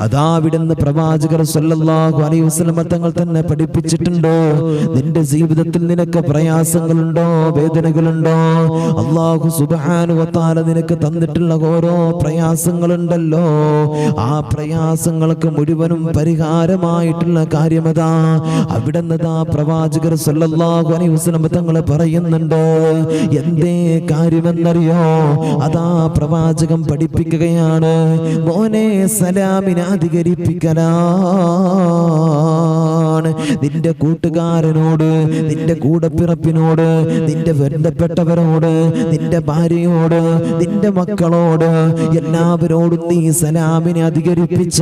അതാ അവിടുന്ന് പ്രവാചകർ സല്ലല്ലാഹു അലൈഹി വസല്ലം തങ്ങൾ തന്നെ പഠിപ്പിച്ചിട്ടുണ്ട്. നിന്റെ ജീവിതത്തിൽ നിനക്ക് പ്രയാസങ്ങളുണ്ടോ, വേദനകളുണ്ടോ? അല്ലാഹു സുബ്ഹാനഹു വ തആല നിനക്ക് തന്നിട്ടുള്ള ഓരോ പ്രയാസങ്ങളുണ്ടല്ലോ, ആ പ്രയാസങ്ങൾക്ക് മുഴുവനും പരിഹാരമായിട്ടുള്ള കാര്യമതാ അവിടുന്ന് പ്രവാചകർ സല്ലല്ലാഹു അലൈഹി വസല്ലം തങ്ങൾ പറയുന്നുണ്ട്. എന്തേ കാര്യമെന്നറിയോ? അതാ പ്രവാചകൻ പഠിപ്പിക്കുകയാണ്, മോനെ സലാമിനെ അധികരിപ്പിക്കലാണ്. നിന്റെ കൂട്ടുകാരനോട്, നിന്റെ കൂടപ്പിറപ്പിനോട്, നിന്റെ ബന്ധപ്പെട്ടവരോട്, നിന്റെ ഭാര്യയോട്, നിന്റെ മക്കളോട്, എല്ലാവരോടും നീ സലാമിനെ അധികരിപ്പിച്ച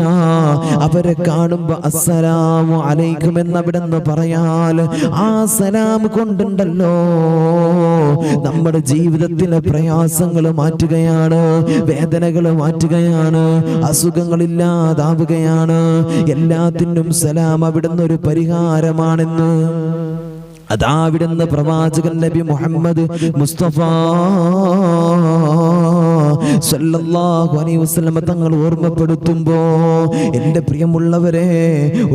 അവരെ കാണുമ്പോ അസ്സലാമു അലൈക്കും എന്നവിടെന്ന് പറയാൽ ആ സലാം കൊണ്ടുണ്ടല്ലോ നമ്മുടെ ജീവിതത്തിലെ പ്രയാസങ്ങൾ മാറ്റുകയാണ്, വേദനകൾ മാറ്റുകയാണ്, അസുഖങ്ങളില്ലാതാവുകയാണ്. എല്ലാത്തിനും സലാം അവിടുന്ന് ഒരു പരിഹാരമാണെന്ന് അതാ അവിടുന്ന് പ്രവാചകൻ നബി മുഹമ്മദ് മുസ്തഫ സല്ലല്ലാഹു അലൈഹി വസല്ലം തങ്ങൾ ഓർമ്മപ്പെടുത്തുമ്പോ, എൻ്റെ പ്രിയമുള്ളവരെ,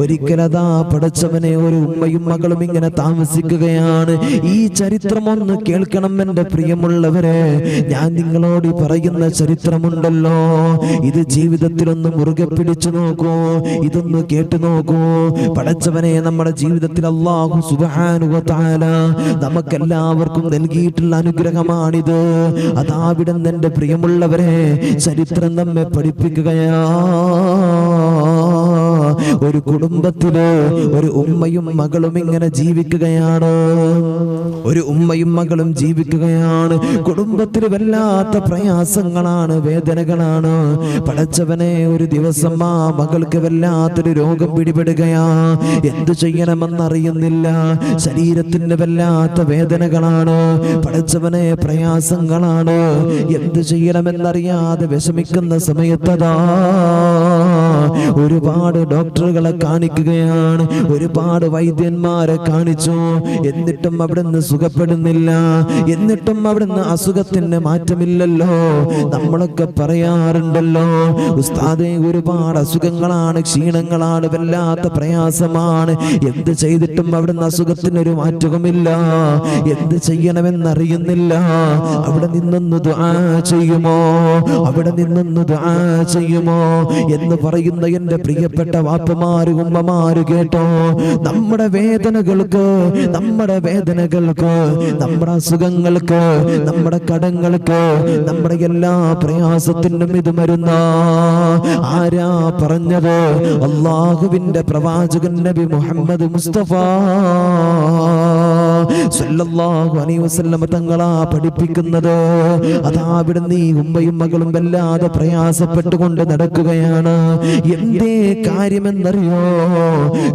ഒരിക്കലതാ പടച്ചവനെ ഒരു ഉമ്മയും മകളും ഇങ്ങനെ താമസിക്കുകയാണ്. ഈ ചരിത്രം ഒന്ന് കേൾക്കണം എൻ്റെ പ്രിയമുള്ളവരെ. ഞാൻ നിങ്ങളോട് പറയുന്ന ചരിത്രമുണ്ടല്ലോ, ഇത് ജീവിതത്തിലൊന്ന് മുറുകെ പിടിച്ചു നോക്കൂ, ഇതൊന്ന് കേട്ടു നോക്കൂ. പടച്ചവനെ, നമ്മുടെ ജീവിതത്തിൽ അല്ലാഹു സുബ്ഹാനഹു വ തആല നമുക്കെല്ലാവർക്കും നൽകിയിട്ടുള്ള അനുഗ്രഹമാണിത്. അതാ അവിടുന്ന് എൻ്റെ പ്രിയമുള്ളവരെ ചരിത്രം നമ്മെ പഠിപ്പിക്കുകയാ. ഒരു കുടുംബത്തില് ഒരു ഉമ്മയും മകളും ഇങ്ങനെ ജീവിക്കുകയാണ്. ഒരു ഉമ്മയും മകളും ജീവിക്കുകയാണ്. കുടുംബത്തിൽ വല്ലാത്ത പ്രയാസങ്ങളാണ്, വേദനകളാണ്. പടച്ചവനെ, ഒരു ദിവസം ആ മകൾക്ക് വല്ലാത്തൊരു രോഗം പിടിപെടുകയാ. എന്തു ചെയ്യണമെന്നറിയുന്നില്ല. ശരീരത്തിന് വല്ലാത്ത വേദനകളാണ്. പടച്ചവനെ, പ്രയാസങ്ങളാണ്. എന്തു ചെയ്യണമെന്നറിയാതെ വിഷമിക്കുന്ന സമയത്തതാ ഒരുപാട് ഡോക്ടറുകളെ കാണിക്കുകയാണ്, ഒരുപാട് വൈദ്യന്മാരെ കാണിച്ചു. എന്നിട്ടും അവിടുന്ന് സുഖപ്പെടുന്നില്ല. എന്നിട്ടും അവിടുന്ന് അസുഖത്തിന് മാറ്റമില്ലല്ലോ. നമ്മളൊക്കെ പറയാറുണ്ടല്ലോ, ഉസ്താദേ, ഒരുപാട് അസുഖങ്ങളാണ്, ക്ഷീണങ്ങളാണ്, വല്ലാത്ത പ്രയാസമാണ്. എന്ത് ചെയ്തിട്ടും അവിടുന്ന് അസുഖത്തിനൊരു മാറ്റവുമില്ല. എന്ത് ചെയ്യണമെന്നറിയുന്നില്ല. അവിടെ നിന്നൊന്ന് ദുആ ചെയ്യുമോ, അവിടെ നിന്നൊന്ന് ദുആ ചെയ്യുമോ എന്ന് പറയുന്ന എൻ്റെ പ്രിയപ്പെട്ട വാപ്പമാര്, ഉമ്മമാര് കേട്ടോ. നമ്മുടെ വേദനകൾക്ക്, നമ്മുടെ അസുഖങ്ങൾക്ക്, നമ്മുടെ കടങ്ങൾക്ക്, നമ്മുടെ എല്ലാ പ്രയാസത്തിനും ഇത് മരുന്ന ആരാ പറഞ്ഞത്? അല്ലാഹുവിന്റെ പ്രവാചകൻ നബി മുഹമ്മദ് മുസ്തഫ സല്ലല്ലാഹു അലൈഹി വസല്ലം തങ്ങളാ പഠിപ്പിക്കുന്നത്. അതാ അവിടുന്ന് ഈ ഉമ്മയും മകളും വല്ലാതെ പ്രയാസപ്പെട്ടുകൊണ്ട് നടക്കുകയാണ്. എന്തേ കാര്യമെന്നറിയോ?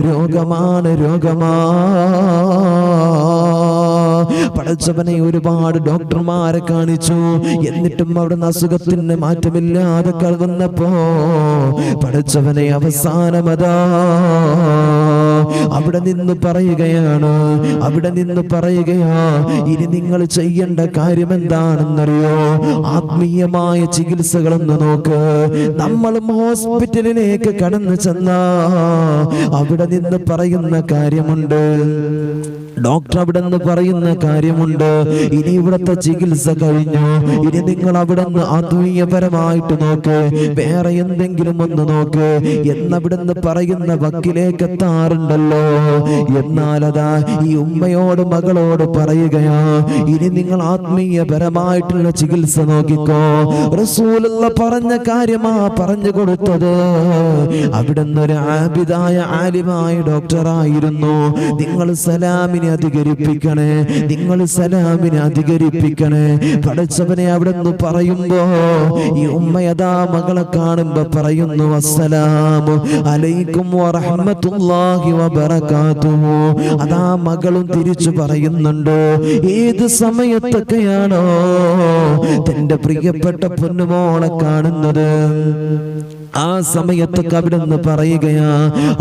രോഗമാണ്, രോഗമാ. പടച്ചവനെ, ഒരുപാട് ഡോക്ടർമാരെ കാണിച്ചു. എന്നിട്ടും അവിടുന്ന് അസുഖത്തിന് മാറ്റമില്ലാതെ വന്നപ്പോ പടച്ചവനെ, അവസാനമതാ അവിടെ നിന്ന് പറയുകയാണ്, ഇനി നിങ്ങൾ ചെയ്യേണ്ട കാര്യം എന്താണെന്നറിയോ? ആത്മീയമായ ചികിത്സകളൊന്ന് നോക്ക്. നമ്മളും ഹോസ്പിറ്റലിലേക്ക് കടന്നു ചെന്നാ അവിടെ നിന്ന് പറയുന്ന കാര്യമുണ്ട്, ഡോക്ടർ അവിടെ നിന്ന് പറയുന്ന കാര്യമുണ്ട്. ഇനി ഇവിടുത്തെ ചികിത്സ കഴിഞ്ഞു, ഇനി നിങ്ങൾ അവിടെ നിന്ന് ആത്മീയപരമായിട്ട് നോക്ക്, വേറെ എന്തെങ്കിലും ഒന്ന് നോക്ക് എന്നവിടെ നിന്ന് പറയുന്ന വക്കിലേക്ക് എത്താറുണ്ടല്ലോ. എന്നാലതാ ഈ ഉമ്മയോട് മകളോട് പറയുകയാ, ഇനി നിങ്ങൾ ആത്മീയപരമായിട്ടുള്ള ചികിത്സ നോക്കിക്കോ. റസൂലുള്ള പറഞ്ഞ കാര്യമാ പറഞ്ഞു കൊടുത്തത്. അവിടുന്ന് ഒരു ആബിദായ, ആലിമായ ഡോക്ടറായിരുന്നു. നിങ്ങൾ സലാമിനെ അധികരിപ്പിക്കണേ, നിങ്ങൾ സലാമിനെ അധികരിപ്പിക്കണേ. പടച്ചവനെ, അവിടെ നിന്ന് പറയുമ്പോ ഈ ഉമ്മയതാ മകളെ കാണുമ്പോ പറയുന്നു, അസ്സലാമു അലൈക്കും വറഹ്മത്തുള്ളാഹി വബറകാതുഹു. അതാ മകളും തിരിച്ചു പറയുന്നുണ്ട്. ഏത് സമയത്തൊക്കെയാണോ തന്റെ പ്രിയപ്പെട്ട പൊന്നുമോളെ കാണുന്നത്, ആ സമയത്തൊക്കെ അവിടുന്ന് പറയുകയാ,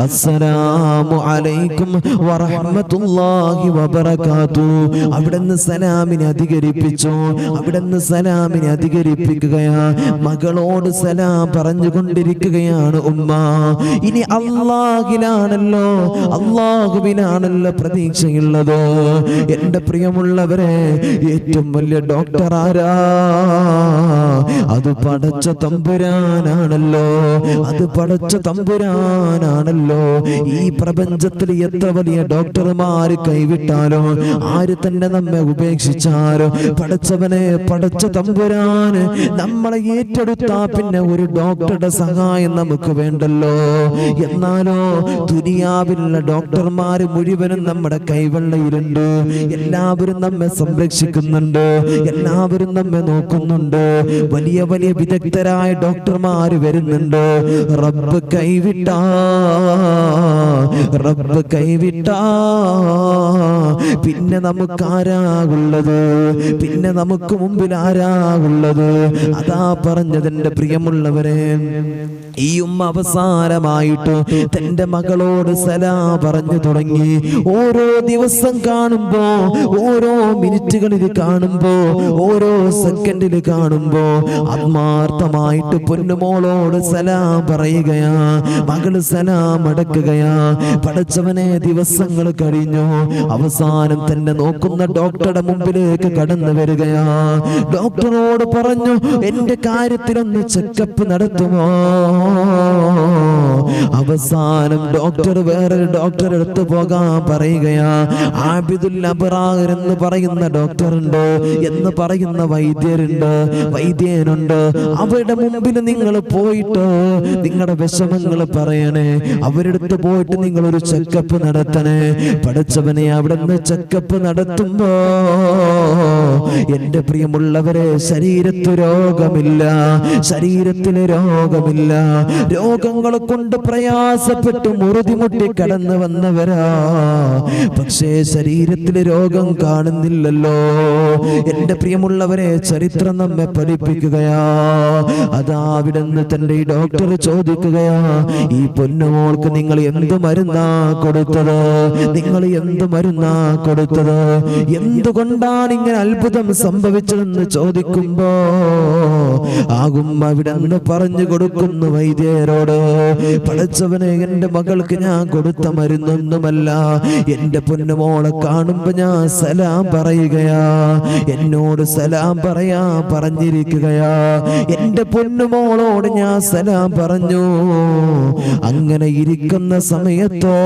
അസ്സലാമു അലൈക്കും വറഹ്മത്തുള്ളാഹി വബറകാതുഹു. അവിടുന്ന് സലാമിനെ അധികരിപ്പിച്ചു. അവിടുന്ന് സലാമിനെ അധികരിപ്പിക്കുകയാ. മകളോട് സലാം പറഞ്ഞുകൊണ്ടിരിക്കുകയാണ് ഉമ്മ. ഇനി അല്ലാഹുവിനാണല്ലോ പ്രതീക്ഷയുള്ളത്. എന്റെ പ്രിയമുള്ളവരെ, ഏറ്റവും വലിയ ഡോക്ടർ ആരാ? അത് പടച്ച തമ്പുരാനാണല്ലോ. അത് പടച്ച തമ്പുരാനാണല്ലോ. ഈ പ്രപഞ്ചത്തിൽ എത്ര വലിയ ഡോക്ടർമാര് കൈവിട്ടാലോ, ആര് തന്നെ നമ്മെ ഉപേക്ഷിച്ചാലോ, പടച്ചവനെ, പടച്ച തമ്പുരാന് നമ്മളെ ഏറ്റെടുത്താ പിന്നെ ഒരു ഡോക്ടറുടെ സഹായം നമുക്ക് വേണ്ടല്ലോ. എന്നാലോ ദുനിയാവിലുള്ള ഡോക്ടർമാര് മുഴുവനും നമ്മുടെ കൈവെള്ളയിലുണ്ട്. എല്ലാവരും നമ്മെ സംരക്ഷിക്കുന്നുണ്ട്, എല്ലാവരും നമ്മെ നോക്കുന്നുണ്ട്. വലിയ വലിയ വിദഗ്ധരായ ഡോക്ടർമാര് വരുന്നുണ്ട്. റബ്ബ് കൈവിട്ടാ പിന്നെ നമുക്ക് ആരാകുള്ളത്? പിന്നെ നമുക്ക് മുമ്പിൽ ആരാകുള്ളത്? അതാ പറഞ്ഞതെന്റെ പ്രിയമുള്ളവരെ, ഈ ഉമ്മ അവസാനമായിട്ട് തന്റെ മകളോട് സലാം പറഞ്ഞു തുടങ്ങി. ഓരോ ദിവസം കാണുമ്പോ, ഓരോ മിനിറ്റുകളിൽ കാണുമ്പോ, ഓരോ സെക്കൻഡിൽ കാണുമ്പോ ആത്മാർത്ഥമായിട്ട് പൊന്നുമോളോട് സലാം പറയുകയാ. മകള് സലാം അടക്കുകയാ. പടച്ചവനെ, ദിവസങ്ങൾ കഴിഞ്ഞു. അവസാനം തന്നെ നോക്കുന്ന ഡോക്ടറുടെ മുമ്പിലേക്ക് കടന്നു വരികയാ. ഡോക്ടറോട് പറഞ്ഞു, എന്റെ കാര്യത്തിലൊന്ന് ചെക്കപ്പ് നടത്തുമോ? അവസാനം ഡോക്ടർ വേറൊരു ഡോക്ടർ അടുത്ത് പോകാൻ പറയുകയാ. ആബിദുൽ അബ്റാർ എന്ന് പറയുന്ന ഡോക്ടറുണ്ട്, എന്ന് പറയുന്ന വൈദ്യനുണ്ട്. അവരുടെ മുമ്പിൽ നിങ്ങൾ പോയിട്ട് നിങ്ങളുടെ വിഷമങ്ങൾ പറയണേ. അവരെടുത്ത് പോയിട്ട് നിങ്ങൾ ഒരു ചെക്കപ്പ് നടത്തണേ. പഠിച്ചവനെ, അവിടെ നിന്ന് ചെക്കപ്പ് നടത്തുമ്പോ എന്റെ പ്രിയമുള്ളവരെ, ശരീരത്തിൽ രോഗമില്ല. രോഗങ്ങളെ കൊണ്ട് പ്രയാസപ്പെട്ട് മുറുതിമുട്ടി കടന്നു വന്നവരാ. പക്ഷേ ശരീരത്തിൽ രോഗം കാണുന്നില്ലല്ലോ. എന്റെ പ്രിയമുള്ളവരെ, ചരിത്രം നമ്മെ പഠിപ്പിക്കുകയാ. അതാ അവിടുന്ന് തന്റെ ഈ ഡോക്ടർ ചോദിക്കുകയാ, ഈ പൊന്നുമോൾക്ക് നിങ്ങൾ എന്ത് മരുന്നാ കൊടുത്തത്? എന്തുകൊണ്ടാണ് ഇങ്ങനെ അത്ഭുതം സംഭവിച്ചതെന്ന് ചോദിക്കുമ്പോ ആകും അവിടുന്ന് പറഞ്ഞു കൊടുക്കുന്നു വൈദ്യരോട്, പഠിച്ചവനെ, എന്റെ മകൾക്ക് ഞാൻ കൊടുത്ത മരുന്നൊന്നുമല്ല. എന്റെ പൊന്നുമോളെ കാണുമ്പോ ഞാൻ സലാം പറയുകയാ. എന്നോട് സലാം പറഞ്ഞിരിക്കുകയാ. എന്റെ പൊന്നുമോളോട് ഞാൻ സലാം പറഞ്ഞു. അങ്ങനെ ഇരിക്കുന്ന സമയത്തോ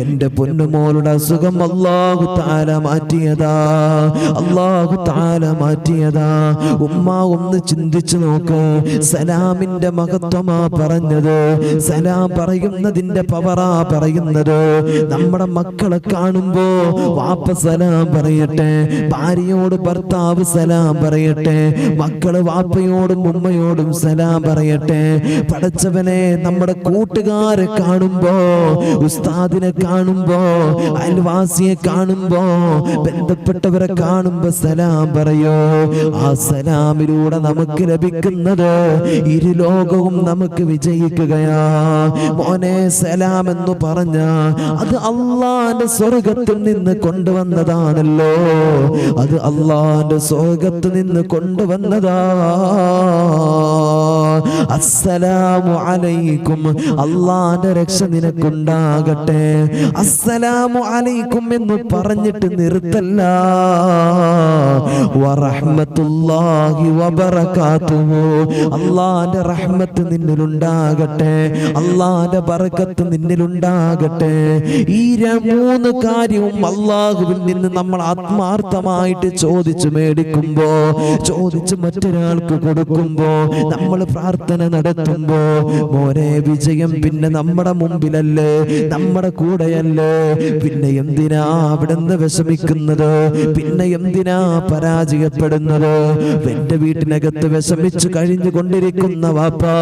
എന്റെ പൊന്നുമോളുടെ അസുഖം അല്ലാഹു തആല മാറ്റിയതാ. ഉമ്മ ഒന്ന് ചിന്തിച്ചു നോക്ക്. സലാമിന്റെ മഹത്വമാ പറഞ്ഞത്, സലാം പറയുന്നതിന്റെ പവറാ പറയുന്നത്. നമ്മുടെ മക്കളെ കാണുമ്പോ വാപ്പ സലാം പറയട്ടെ, ഭാര്യയോട് ഭർത്താവ് സലാം പറയട്ടെ, മക്കള് വാപ്പയോടും ഉമ്മയോടും സലാം പറയട്ടെ. പടച്ചവനെ, നമ്മുടെ കൂട്ടുകാരെ കാണുമ്പോ, ഉസ്താദിനെ കാണുമ്പോ, അയൽവാസിയെ കാണുമ്പോ, ബന്ധപ്പെട്ടവരെ കാണുമ്പോ സലാം പറയോ. ആ സലാമിലൂടെ നമുക്ക് ലഭിക്കുന്നത് ഇരുലോകവും നമുക്ക് വിജയിക്കുകയാ. മോനെ, സലാം എന്ന് പറഞ്ഞ അത് അള്ളാന്റെ സ്വർഗത്തിൽ നിന്ന് കൊണ്ടുവന്നതാണല്ലോ. അത് അള്ളാന്റെ സ്വർഗത്തിൽ നിന്ന് കൊണ്ടുവന്നതാ. അസ്സലാമു അലൈക്കും, അള്ളാന്റെ രക്ഷ നിനക്കുണ്ടാകട്ടെ. അസ്സലാമു അലൈക്കും എന്ന് പറഞ്ഞിട്ട് നിർത്തല്ല. വറഹ്മത്തുള്ളാഹി വബറകാതുഹു, അള്ളാന്റെ റഹ്മത്ത് നിന്നിലുണ്ടാകട്ടെ, അള്ളാന്റെ ബറക്കത്ത് നിന്നിലുണ്ടാകട്ടെ. ഈ മൂന്ന് കാര്യവും അള്ളാഹുവിൽ നിന്ന് നമ്മൾ ആത്മാർത്ഥമായിട്ട് ചോദിച്ചു മേടിക്കുമ്പോ, ചോദിച്ച് മറ്റൊരാൾക്ക് കൊടുക്കുമ്പോ, നമ്മൾ പ്രാർത്ഥന നടത്തുമ്പോ, മോനെ, വിജയം പിന്നെ നമ്മുടെ മുമ്പിലല്ലേ, നമ്മുടെ കൂടെയല്ലേ. പിന്നെ എന്തിനാ അവിടുന്ന് വിഷമിക്കുന്നത്? പിന്നെ എന്തിനാ പരാജയപ്പെടുന്നത്? എന്റെ വീട്ടിനകത്ത് വിഷമിച്ചു കഴിഞ്ഞുകൊണ്ടിരിക്കുന്ന വാപ്പാ,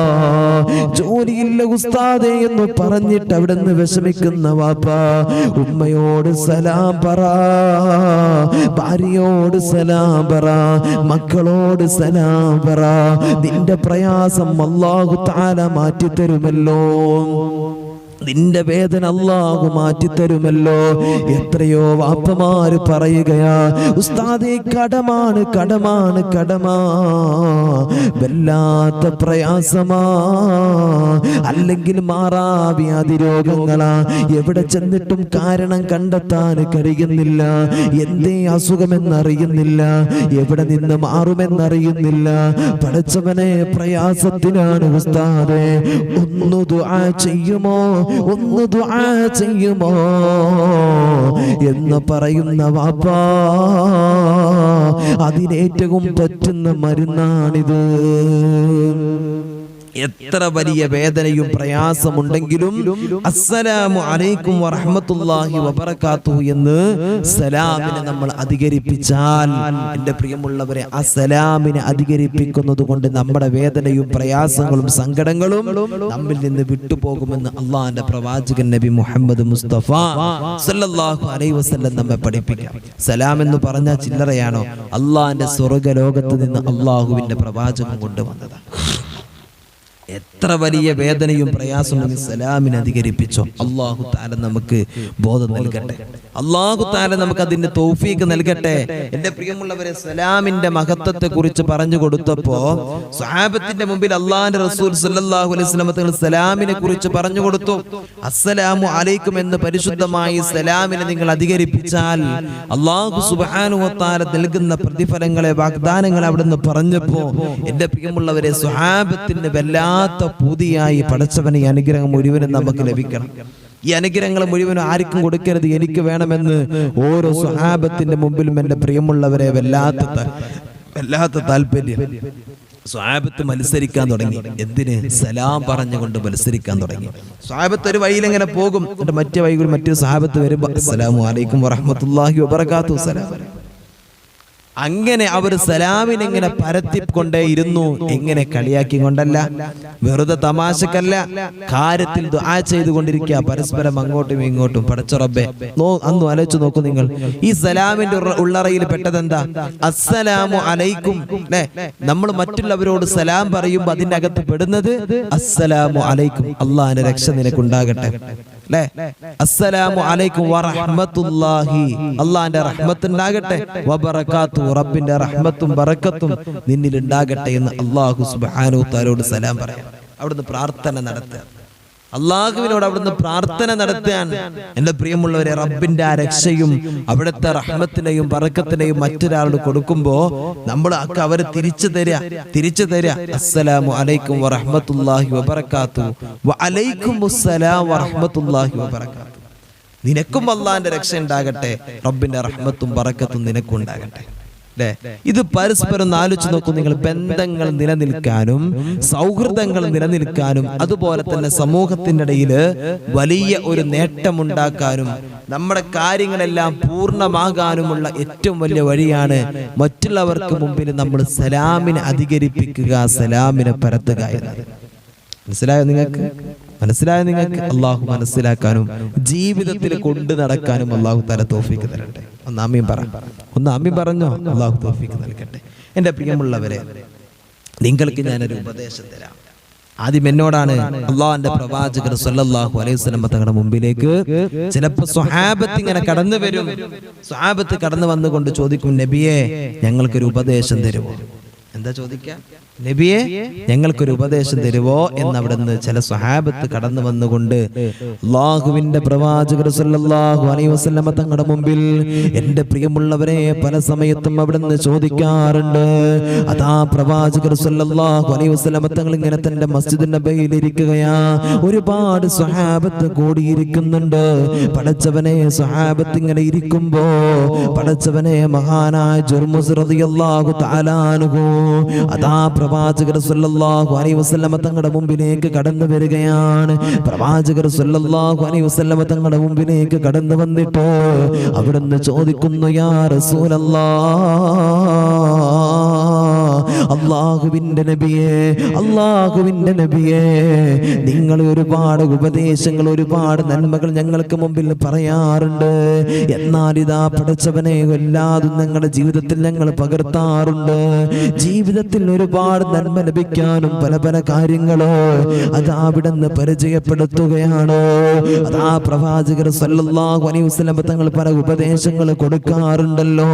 ജോലിയില്ല ഉസ്താദേ എന്ന് പറഞ്ഞിട്ട് അവിടുന്ന് വിഷമിക്കുന്ന വാപ്പാ, ഉമ്മയോട് സലാം പറ, ഭാര്യയോട് സലാം പറ, മക്കളോട് സലാം പറ. നിന്റെ പ്രയാസം പ്രയാസം അല്ലാഹു തആല മാറ്റിത്തരുമല്ലോ, നിന്റെ വേദന അല്ലാഹു മാറ്റിത്തരുമല്ലോ. എത്രയോ വാപ്പമാര് പറയുകയാ, ഉസ്താദേ കടമാണ് കടമാണ് കടമാ, വല്ലാത്ത പ്രയാസമാ, അല്ലെങ്കിൽ മാറാവ്യാധി രോഗങ്ങളാ, എവിടെ ചെന്നിട്ടും കാരണം കണ്ടെത്താൻ കഴിയുന്നില്ല, എന്തേ അസുഖമെന്നറിയുന്നില്ല, എവിടെ നിന്ന് മാറുമെന്നറിയുന്നില്ല. പടച്ചവനെ പ്രയാസത്തിനാണ് ഉസ്താദേ, ഒന്ന് ദുആ ചെയ്യുമോ, ഒന്ന് ദുആ ചെയ്യുമോ എന്ന് പറയുന്ന വാപ്പാ, അതിനേറ്റവും പറ്റുന്ന മരുന്നാണിത്. എത്ര വലിയ വേദനയും പ്രയാസമുണ്ടെങ്കിലും അസ്സലാമു അലൈക്കും വറഹ്മത്തുള്ളാഹി വബറകാതുഹു എന്ന് സലാമിനെ നമ്മൾ അധികരിപ്പിച്ചാൽ, എൻ്റെ പ്രിയമുള്ളവരെ, ആ സലാമിനെ അധികരിപ്പിക്കുന്നത് കൊണ്ട് നമ്മുടെ വേദനയും പ്രയാസങ്ങളും സങ്കടങ്ങളും നമ്മിൽ നിന്ന് വിട്ടുപോകുമെന്ന് അള്ളാഹുവിന്റെ പ്രവാചകൻ നബി മുഹമ്മദ് മുസ്തഫ സല്ലല്ലാഹു അലൈഹി വസല്ലം നമ്മെ പഠിപ്പിക്കാം. സലാം എന്ന് പറഞ്ഞാൽ ചില്ലറയാണോ? അള്ളാഹുവിന്റെ സ്വർഗ്ഗലോകത്ത് നിന്ന് അള്ളാഹുവിന്റെ പ്രവാചകൻ കൊണ്ടുവന്നതാണ്. എത്ര വലിയ വേദനയും പ്രയാസവും സലാമിനെ അധികരിപ്പിച്ചോ. അല്ലാഹു തആല നമുക്ക് ബോധം നൽകട്ടെ, അല്ലാഹു തആല നമുക്ക് അതിന്റെ തൗഫീഖ് നൽകട്ടെ. എൻ്റെ പ്രിയമുള്ളവരെ, സലാമിന്റെ മഹത്വത്തെ കുറിച്ച് പറഞ്ഞു കൊടുത്തപ്പോ സ്വഹാബത്തിന്റെ മുമ്പിൽ അല്ലാഹുവിന്റെ റസൂൽ സല്ലല്ലാഹു അലൈഹി വസല്ലം തങ്ങൾ സലാമിനെ കുറിച്ച് പറഞ്ഞു കൊടുത്തു. അസ്സലാമു അലൈക്കും എന്ന് പരിശുദ്ധമായി സലാമിനെ നിങ്ങൾ അധികരിപ്പിച്ചാൽ അല്ലാഹു സുബ്ഹാനഹു വ തആല നൽകുന്ന പ്രതിഫലങ്ങളെ, വാഗ്ദാനങ്ങളെ അവിടുന്ന് പറഞ്ഞപ്പോ എൻ്റെ പ്രിയമുള്ളവരെ, സ്വഹാബത്തിന് പുതിയായി പടച്ചവനെ അനുഗ്രഹം മുഴുവനും നമുക്ക് ലഭിക്കണം. ഈ അനുഗ്രഹങ്ങൾ മുഴുവനും ആർക്കും കൊടുക്കരുത്, എനിക്ക് വേണമെന്ന് ഓരോ സ്വഹാബത്തിന്റെ മുമ്പിലും എൻ്റെ പ്രിയമുള്ളവരെ വല്ലാത്ത താല്പര്യം. സ്വഹാബത്ത് മത്സരിക്കാൻ തുടങ്ങി. എന്തിന്? സലാം പറഞ്ഞുകൊണ്ട് മത്സരിക്കാൻ തുടങ്ങി. സ്വഹാബത്ത് ഒരു വഴിയിലെങ്ങനെ പോകും, മറ്റേ വഴിയിൽ മറ്റൊരു സ്വഹാബത്ത് വരുമ്പോ അസ്സലാമു അലൈക്കും വറഹ്മത്തുള്ളാഹി വബറകാതുഹു സലാം. അങ്ങനെ അവർ സലാമിനെ ഇങ്ങനെ പരത്തിക്കൊണ്ടേ ഇരുന്നു. എങ്ങനെ? കളിയാക്കി കൊണ്ടല്ല, വെറുതെ തമാശക്കല്ല, കാര്യത്തിൽ ദുആ ചെയ്തുകൊണ്ടിരിക്കുക, പരസ്പരം അങ്ങോട്ടും ഇങ്ങോട്ടും. പടച്ച റബ്ബേ, അന്ന് ആലോചിച്ച് നോക്കൂ നിങ്ങൾ, ഈ സലാമിന്റെ ഉള്ളറയിൽ പെട്ടതെന്താ? അസ്സലാമു അലൈക്കും. നമ്മൾ മറ്റുള്ളവരോട് സലാം പറയുമ്പോൾ അതിന്റെ അകത്ത് പെടുന്നത് അസ്സലാമു അലൈക്കും, അള്ളാഹിന്റെ രക്ഷ നിനക്കുണ്ടാകട്ടെ. അസ്സലാമു അലൈക്കും വറഹ്മത്തുള്ളാഹി, അള്ളാഹിന്റെ റഹ്മത്ത് ഉണ്ടാകട്ടെ, വബറകാതുഹു, റബ്ബിന്റെ റഹ്മത്തും ബറക്കത്തും നിന്നിൽ ഉണ്ടാകട്ടെ എന്ന് അല്ലാഹു സുബ്ഹാനഹു തആലയോട് സലാം പറയാം. അവിടുന്ന് പ്രാർത്ഥന നടത്തുക, അള്ളാഹുവിനോട് അവിടുന്ന് പ്രാർത്ഥന നടത്താൻ. എൻ്റെ പ്രിയമുള്ളവരെ, റബ്ബിന്റെ ആ രക്ഷയും അവിടുത്തെ റഹ്മത്തിനെയും ബറക്കത്തിനെയും മറ്റൊരാളോട് കൊടുക്കുമ്പോ നമ്മൾ അവർ തിരിച്ചു തരിക. അസ്സലാമു അലൈക്കും വറഹ്മത്തുള്ളാഹി വബറകാതുഹു വഅലൈക്കുമുസ്സലാം വറഹ്മത്തുള്ളാഹി വബറകാതുഹു. നിനക്കും അള്ളാഹിന്റെ രക്ഷ ഉണ്ടാകട്ടെ, റബ്ബിന്റെ റഹ്മത്തും ബറക്കത്തും നിനക്കും ഉണ്ടാകട്ടെ. ഇത് പരസ്പരം ആലോചിച്ച് നോക്കൂ നിങ്ങൾ. ബന്ധങ്ങൾ നിലനിൽക്കാനും സൗഹൃദങ്ങൾ നിലനിൽക്കാനും അതുപോലെ തന്നെ സമൂഹത്തിന്റെ ഇടയിൽ വലിയ ഒരു നേട്ടമുണ്ടാക്കാനും നമ്മുടെ കാര്യങ്ങളെല്ലാം പൂർണ്ണമാകാനുമുള്ള ഏറ്റവും വലിയ വഴിയാണ് മറ്റുള്ളവർക്ക് മുമ്പിൽ നമ്മൾ സലാമിനെ അധികരിപ്പിക്കുക, സലാമിനെ പരത്തുക എന്നത്. മനസ്സിലായോ നിങ്ങൾക്ക്? അള്ളാഹു മനസ്സിലാക്കാനും ജീവിതത്തിൽ കൊണ്ടു നടക്കാനും അള്ളാഹു തആല തൗഫീഖ് തരട്ടെ. ഒന്ന് ആമീൻ പറഞ്ഞോ? അള്ളാഹു തൗഫീഖ് നൽകട്ടെ. എൻ്റെ പ്രിയമുള്ളവരെ, നിങ്ങൾക്ക് ഞാനൊരു ഉപദേശം തരാം. ആദ്യം എന്നോടാണ്. അള്ളാഹുവിന്റെ പ്രവാചകർ സല്ലല്ലാഹു അലൈഹി വസല്ലം തങ്ങളുടെ മുമ്പിലേക്ക് ചിലപ്പോൾ സ്വഹാബത്ത് ഇങ്ങനെ കടന്നു വരും. സ്വഹാബത്ത് കടന്നു വന്നുകൊണ്ട് ചോദിക്കും, നബിയെ ഞങ്ങൾക്കൊരു ഉപദേശം തരുമോ? എന്താ ചോദിക്കുക? നബിയെ ഞങ്ങൾക്കൊരു ഉപദേശം തരുവോ എന്ന് അവിടുന്ന് ചില സ്വഹാബത്ത് കടന്നു വന്നുകൊണ്ട് അല്ലാഹുവിന്റെ പ്രവാചകർ സല്ലല്ലാഹു അലൈഹി വസല്ലം തങ്ങളുടെ മുമ്പിൽ എൻ്റെ പ്രിയമുള്ളവരെ പല സമയത്തും അവിടുന്ന് ചോദിക്കാറുണ്ട്. അതാ പ്രവാചകർ സല്ലല്ലാഹു അലൈഹി വസല്ലം തങ്ങൾ ഇങ്ങനെ തന്റെ മസ്ജിദ് നബവിയിൽ ഇരിക്കുകയാ. ഒരുപാട് സ്വഹാബത്ത് കൂടിയിരിക്കുന്നുണ്ട്. പടച്ചവനെ, സ്വഹാബത്ത് ഇങ്ങനെ ഇരിക്കുമ്പോ പടച്ചവനെ, മഹാനായ ജുർമുസ് റളിയല്ലാഹു തആല അൻഹു അതാ പ്രവാചകർ സല്ലല്ലാഹു അലൈഹി വസല്ലം തങ്ങളുടെ മുമ്പിലേക്ക് കടന്നു വരികയാണ്. പ്രവാചകർ സല്ലല്ലാഹു അലൈഹി വസല്ലം തങ്ങളുടെ മുമ്പിലേക്ക് കടന്നു വന്നിട്ട് അവിടുന്ന് ചോദിക്കുന്നു, യാ റസൂലല്ലാഹ് അല്ലാഹുവിന്റെ നബിയേ, അല്ലാഹുവിന്റെ നബിയേ, നിങ്ങൾ ഒരുപാട് ഉപദേശങ്ങൾ, ഒരുപാട് നന്മകൾ ഞങ്ങൾക്ക് മുമ്പിൽ പറയാറുണ്ട്. എന്നാൽ ഇതാ പടച്ചവനെ, എല്ലാതും ഞങ്ങളുടെ ജീവിതത്തിൽ ഞങ്ങൾ പകർത്താറുണ്ട്. ജീവിതത്തിൽ ഒരുപാട് നന്മ ലഭിക്കാനും പല പല കാര്യങ്ങളോ അത് അവിടുന്ന് പരിചയപ്പെടുത്തുകയാണ്. അതാ പ്രവാചകർ സല്ലല്ലാഹു അലൈഹി വസല്ലം തങ്ങൾ പല ഉപദേശങ്ങൾ കൊടുക്കാറുണ്ടല്ലോ.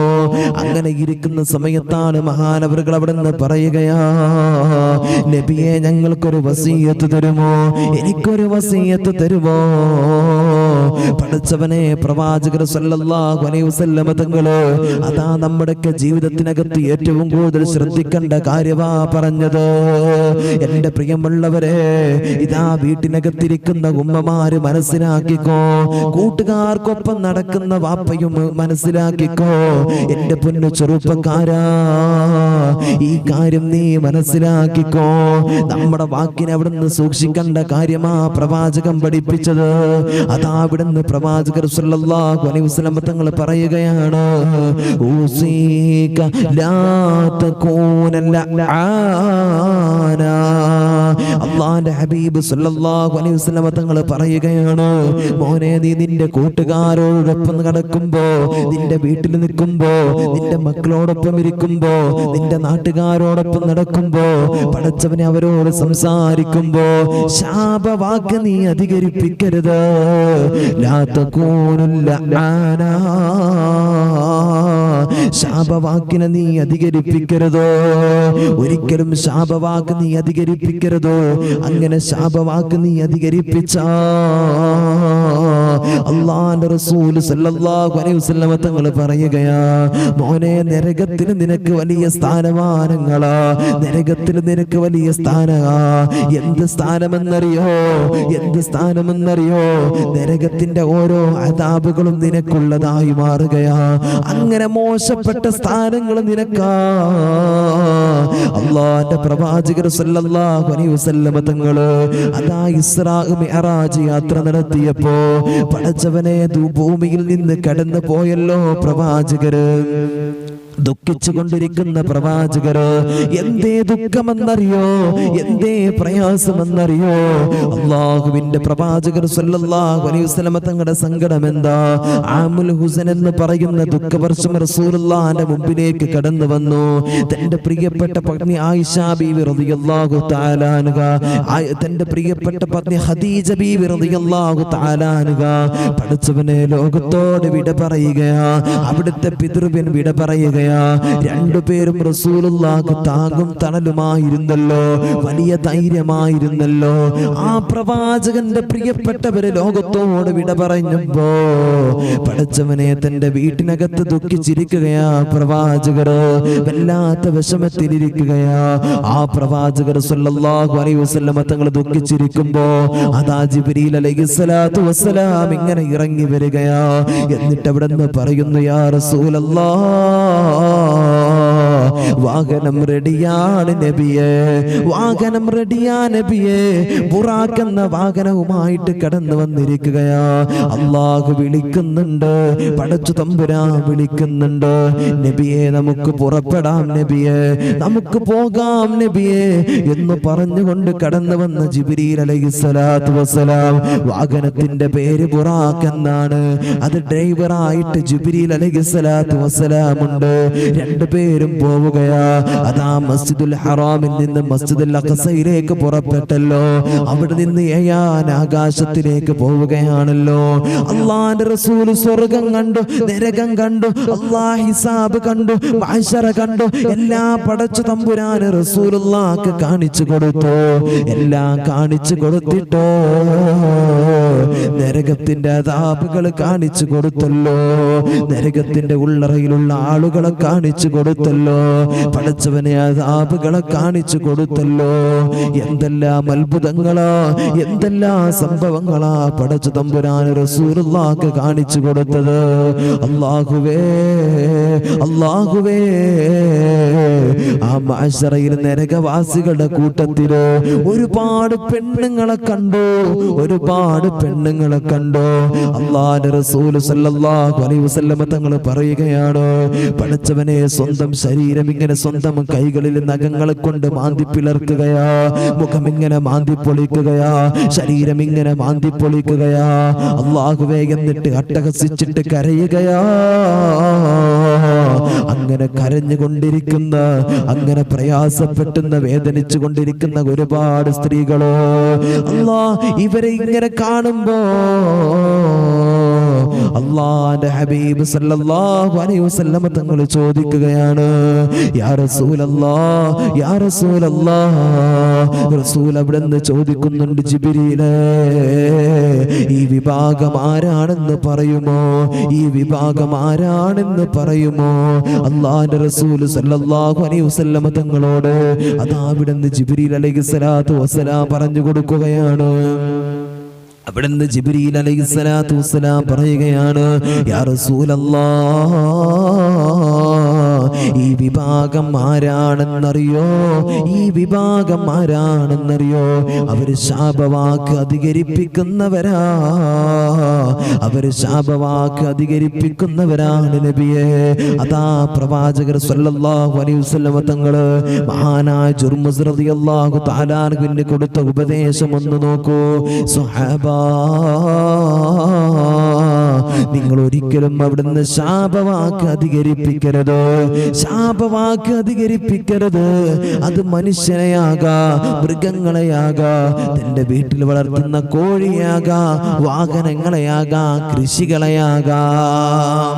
അങ്ങനെ ഇരിക്കുന്ന സമയത്താണ് മഹാനവറുകൾ അവിടുന്ന് പറയുകയാ, നബിയെ ഞങ്ങൾക്കൊരു വസിയത്ത് തരുമോ, എനിക്കൊരു വസിയത്ത് തരുമോ? പടച്ചവനെ, പ്രവാചകർ സല്ലല്ലാഹു അലൈഹി വസല്ലം തങ്ങള് അതാ നമ്മുടെയൊക്കെ ജീവിതത്തിനകത്ത് ഏറ്റവും കൂടുതൽ ശ്രദ്ധിക്കേണ്ട കാര്യമാ പറഞ്ഞത്. എന്റെ പ്രിയമുള്ളവരെ, ഇതാ വീട്ടിനകത്തിരിക്കുന്ന ഉമ്മമാര് മനസ്സിലാക്കിക്കോ, കൂട്ടുകാർക്കൊപ്പം നടക്കുന്ന വാപ്പയും മനസ്സിലാക്കിക്കോ. എന്റെ പൊന്നു ചെറുപ്പക്കാരാ, ഈ കാര്യം നീ മനസ്സിലാക്കിക്കോ. നമ്മുടെ വാക്കിനെ അവിടുന്ന് സൂക്ഷിക്കേണ്ട കാര്യമാ പ്രവാചകൻ പഠിപ്പിച്ചത്. അതാ അവിടുന്ന് പ്രവാചകർ സല്ലല്ലാഹു അലൈഹി വസല്ലം തങ്ങൾ പറയുകയാണ്, ഊസീക ലാ തകൂന ലആന. അല്ലാഹുവിന്റെ ഹബീബ് സല്ലല്ലാഹു അലൈഹി വസല്ലം തങ്ങൾ പറയുകയാണ്, മോനെ, നീ നിന്റെ കൂട്ടുകാരോടൊപ്പം നടക്കുമ്പോ, നിന്റെ വീട്ടിൽ നിൽക്കുമ്പോ, നിന്റെ മക്കളോടൊപ്പം ഇരിക്കുമ്പോ, നിന്റെ നാട്ടുകാരോടൊപ്പം നടക്കുമ്പോ, പടച്ചവനെ അവരോട് സംസാരിക്കുമ്പോ ശാപവാക്ക് നീ അധികരിപ്പിക്കരുത്. ലാ തകൂനു ലആന, ശാപവാക്കിനെ നീ അധികരിപ്പിക്കരുതോ, ഒരിക്കലും ശാപവാക്ക് നീ അധികരിപ്പിക്കരുതോ. അങ്ങനെ ശാപവാക്ക് നീ അധികരിപ്പിച്ച അല്ലാഹുവിന്റെ റസൂൽ സല്ലല്ലാഹു അലൈഹി വസല്ലം തങ്ങൾ പറയുകയാ, മോനെ, നരകത്തിൽ നിനക്ക് വലിയ സ്ഥാനമാനങ്ങളാ, നരകത്തിൽ നിനക്ക് വലിയ സ്ഥാനമാ. എന്ത് സ്ഥാനമെന്നറിയോ, എന്ത് സ്ഥാനമെന്നറിയോ? നരകത്തിന്റെ ഓരോ അദാബുകളും നിനക്കുള്ളതായി മാറുകയാ. അങ്ങനെ മോശപ്പെട്ട സ്ഥാനങ്ങൾ നിനക്കാ. അല്ലാഹുവിന്റെ പ്രവാചകർ സല്ലല്ലാഹു അലൈഹി വസല്ലം തങ്ങള് അതാ ഇസ്രാ മിഅ്റാജ് യാത്ര നടത്തിയപ്പോ പടച്ചവനെ, ഭൂമിയിൽ നിന്ന് കടന്നു പോയല്ലോ പ്രവാചകര്. ദുഃഖിച്ചുകൊണ്ടിരിക്കുന്ന പ്രവാചകര്, എന്തേ ദുഃഖമെന്നറിയോ, എന്തേ പ്രയാസമെന്നറിയോ? അല്ലാഹുവിന്റെ പ്രവാചകർ സല്ലല്ലാഹു അലൈഹി വസല്ലം തങ്ങളുടെ സങ്കടം എന്താ? ആമുൽ ഹുസൻ എന്ന് പറയുന്ന ദുഃഖവർഷം റസൂലുള്ളാഹിന്റെ മുമ്പിലേക്ക് കടന്നു വന്നു. തന്റെ പ്രിയപ്പെട്ട പത്നി ആയിഷ ബീവി റളിയല്ലാഹു തആല അൻഹ, തന്റെ പ്രിയപ്പെട്ട പത്നി ഖദീജ ബീവി റളിയല്ലാഹു തആല അൻഹ പടച്ചവനെ ലോകത്തോട് വിട പറയുകയാ, അവിടുത്തെ പിതൃവ്യൻ വിട പറയുകയാ. രണ്ടുപേരും റസൂലുള്ളാഹിക്ക് താങ്ങും തണലുമായിരുന്നല്ലോ, വലിയ ധൈര്യമായിരുന്നല്ലോ. ആ പ്രവാചകന്റെ പ്രിയപ്പെട്ടവര് ലോകത്തോട് വിട പറഞ്ഞപ്പോ പടച്ചവനെ, തന്റെ വീട്ടിനകത്ത് ദുഃഖിച്ചിരിക്കുകയാ പ്രവാചകർ, വല്ലാത്ത വിഷമത്തിലിരിക്കുകയാ. ആ പ്രവാചകർ സല്ലല്ലാഹു അലൈഹി വസല്ലം തങ്ങൾ ദുഃഖിച്ചിരിക്കുമ്പോ അതാ ജിബ്രീൽ അലൈഹിസ്സലാത്തു വസ്സലാം ഇങ്ങനെ ഇറങ്ങി വരികയാ. എന്നിട്ട് അവിടെ നിന്ന് പറയുന്നു, യാ റസൂലല്ലാഹ്, വാഹനം റെഡിയാണ് നബിയേ, വാഹനം റെഡിയാ നബിയേ. ബുറാഖ് എന്ന വാഹനവുമായിട്ട് കടന്നു വന്നിരിക്കുകയാ. അല്ലാഹു വിളിക്കുന്നുണ്ട്, പടച്ചു തമ്പുരാൻ വിളിക്കുന്നുണ്ട്, നബിയെ നമുക്ക് പുറപ്പെടാം നബിയെ, നമുക്ക് പോകാം നബിയെ എന്ന് പറഞ്ഞുകൊണ്ട് കടന്നു വന്ന ജിബ്രീൽ അലൈഹിസ്സലാത്തു വസ്സലാം. വാഹനത്തിന്റെ പേര് ബുറാഖ് എന്നാണ്. അത് ഡ്രൈവറായിട്ട് ജിബ്രീൽ അലൈഹിസ്സലാത്തു വസ്സലാം ഉണ്ട്. രണ്ടുപേരും പോവുകയാ. അതാ മസ്ജിദുൽ ഹറാമിൽ നിന്ന് മസ്ജിദുൽ അഖ്സയിലേക്ക് പുറപ്പെട്ടല്ലോ. അവിടെ നിന്ന് ഏഴാൻ ആകാശത്തിലേക്ക് പോവുകയാണല്ലോ. അല്ലാഹുവിന്റെ റസൂൽ സ്വർഗം കണ്ടു, നരകം കണ്ടു, അല്ലാഹ് ഹിസാബ് കണ്ടു, മഹ്ശറ കണ്ടു. എല്ലാം പടച്ചു തമ്പുരാൻ റസൂലുള്ളാഹിക്ക് കാണിച്ചു കൊടുത്തു. എല്ലാം കാണിച്ചു കൊടുത്തിട്ടോ നരകത്തിന്റെ അദാബുകൾ കാണിച്ചു കൊടുത്തല്ലോ, നരകത്തിന്റെ ഉള്ളറയിലുള്ള ആളുകളെ കാണിച്ചു കൊടുത്തല്ലോ, പടച്ചവനെ അദാബുകളെ കാണിച്ചു കൊടുത്തല്ലോ. എന്തെല്ലാം അത്ഭുതങ്ങളാ, എന്തെല്ലാം സംഭവങ്ങളാ പടച്ചു തമ്പുരാൻ റസൂലുള്ളാഹിക്ക് കാണിച്ചു കൊടുത്തത്. അല്ലാഹുവേ, അല്ലാഹുവേ, ആ മഅ്ശറയിൽ നരകവാസികളുടെ കൂട്ടത്തില് ഒരുപാട് പെണ്ണുങ്ങളെ കണ്ടു, ഒരുപാട് പെണ്ണുങ്ങളെ കണ്ടു. അല്ലാഹുവിന്റെ റസൂൽ സല്ലല്ലാഹു അലൈഹി വസല്ലം തങ്ങൾ പറയുകയാണ്, പടച്ചവനെ, സ്വന്തം ശരീരം ശരീരം ഇങ്ങനെ സ്വന്തം കൈകളിൽ നഖങ്ങളെ കൊണ്ട് മാന്തി പിളർക്കുകയാ, മുഖം ഇങ്ങനെ മാന്തി പൊളിക്കുകയാ, ശരീരം ഇങ്ങനെ മാന്തി പൊളിക്കുകയാ. അല്ലാഹുവേ, എന്നിട്ട് അട്ടഹസിച്ചിട്ട് കരയുകയാ. അങ്ങനെ കരഞ്ഞുകൊണ്ടിരിക്കുന്ന, അങ്ങനെ പ്രയാസപ്പെട്ടുന്ന, വേദനിച്ചു കൊണ്ടിരിക്കുന്ന ഒരുപാട് സ്ത്രീകളോ അല്ലാ, ഇവരെ ഇങ്ങനെ കാണുമ്പോ അല്ലാഹുവിന്റെ ഹബീബ് സല്ലല്ലാഹു അലൈഹി വസല്ലം തങ്ങൾ ചോദിക്കുകയാണ്, യാ റസൂലല്ലാഹ്, യാ റസൂലല്ലാഹ്. റസൂൽ അവിടുന്ന് ചോദിക്കുന്നുണ്ട്, ജിബ്രീലേ, ഈ വിഭാഗം ആരാണെന്ന് പറയുമോ? ഈ വിഭാഗം ആരാണെന്ന് പറയുമോ? അല്ലാഹുവിന്റെ റസൂൽ സല്ലല്ലാഹു അലൈഹി വസല്ലം തങ്ങളോട് അതാ അവിടുന്ന് ജിബ്രീൽ അലൈഹിസ്സലാത്തു വസ്സലാം പറഞ്ഞു കൊടുക്കുകയാണ്. അവിടുന്ന് ജിബ്രീൽ അലൈഹിസ്സലാത്തു വസ്സലാം പറയുകയാണ്, യാ റസൂലല്ലാഹ്, ഈ വിഭാഗം ആരാണെന്നറിയോ? ഈ വിഭാഗം ആരാണെന്നറിയോ? അവര് ശാപവാക്ക് അധികരിപ്പിക്കുന്നവരാ, അവര് ശാപവാക്ക് അധികരിപ്പിക്കുന്നവരാണ് നബിയെ. അതാ പ്രവാചകർ സല്ലല്ലാഹു അലൈഹി വസല്ലം തങ്ങള് മഹാനായ ജുർമുസ് റളിയല്ലാഹു തആല അൻഹുവിന് കൊടുത്ത ഉപദേശം ഒന്ന് നോക്കൂ. സ്വഹാബ, നിങ്ങൾ ഒരിക്കലും അവിടുന്ന് ശാപവാക്ക് അധികരിപ്പിക്കരുത്, ശാപവാക്ക് അധികരിപ്പിക്കരുത്. അത് മനുഷ്യനെയാകാ, മൃഗങ്ങളെയാകാ, തന്റെ വീട്ടിൽ വളർത്തുന്ന കോഴിയാകാ, വാഹനങ്ങളെയാകാ, കൃഷികളെയാകാം.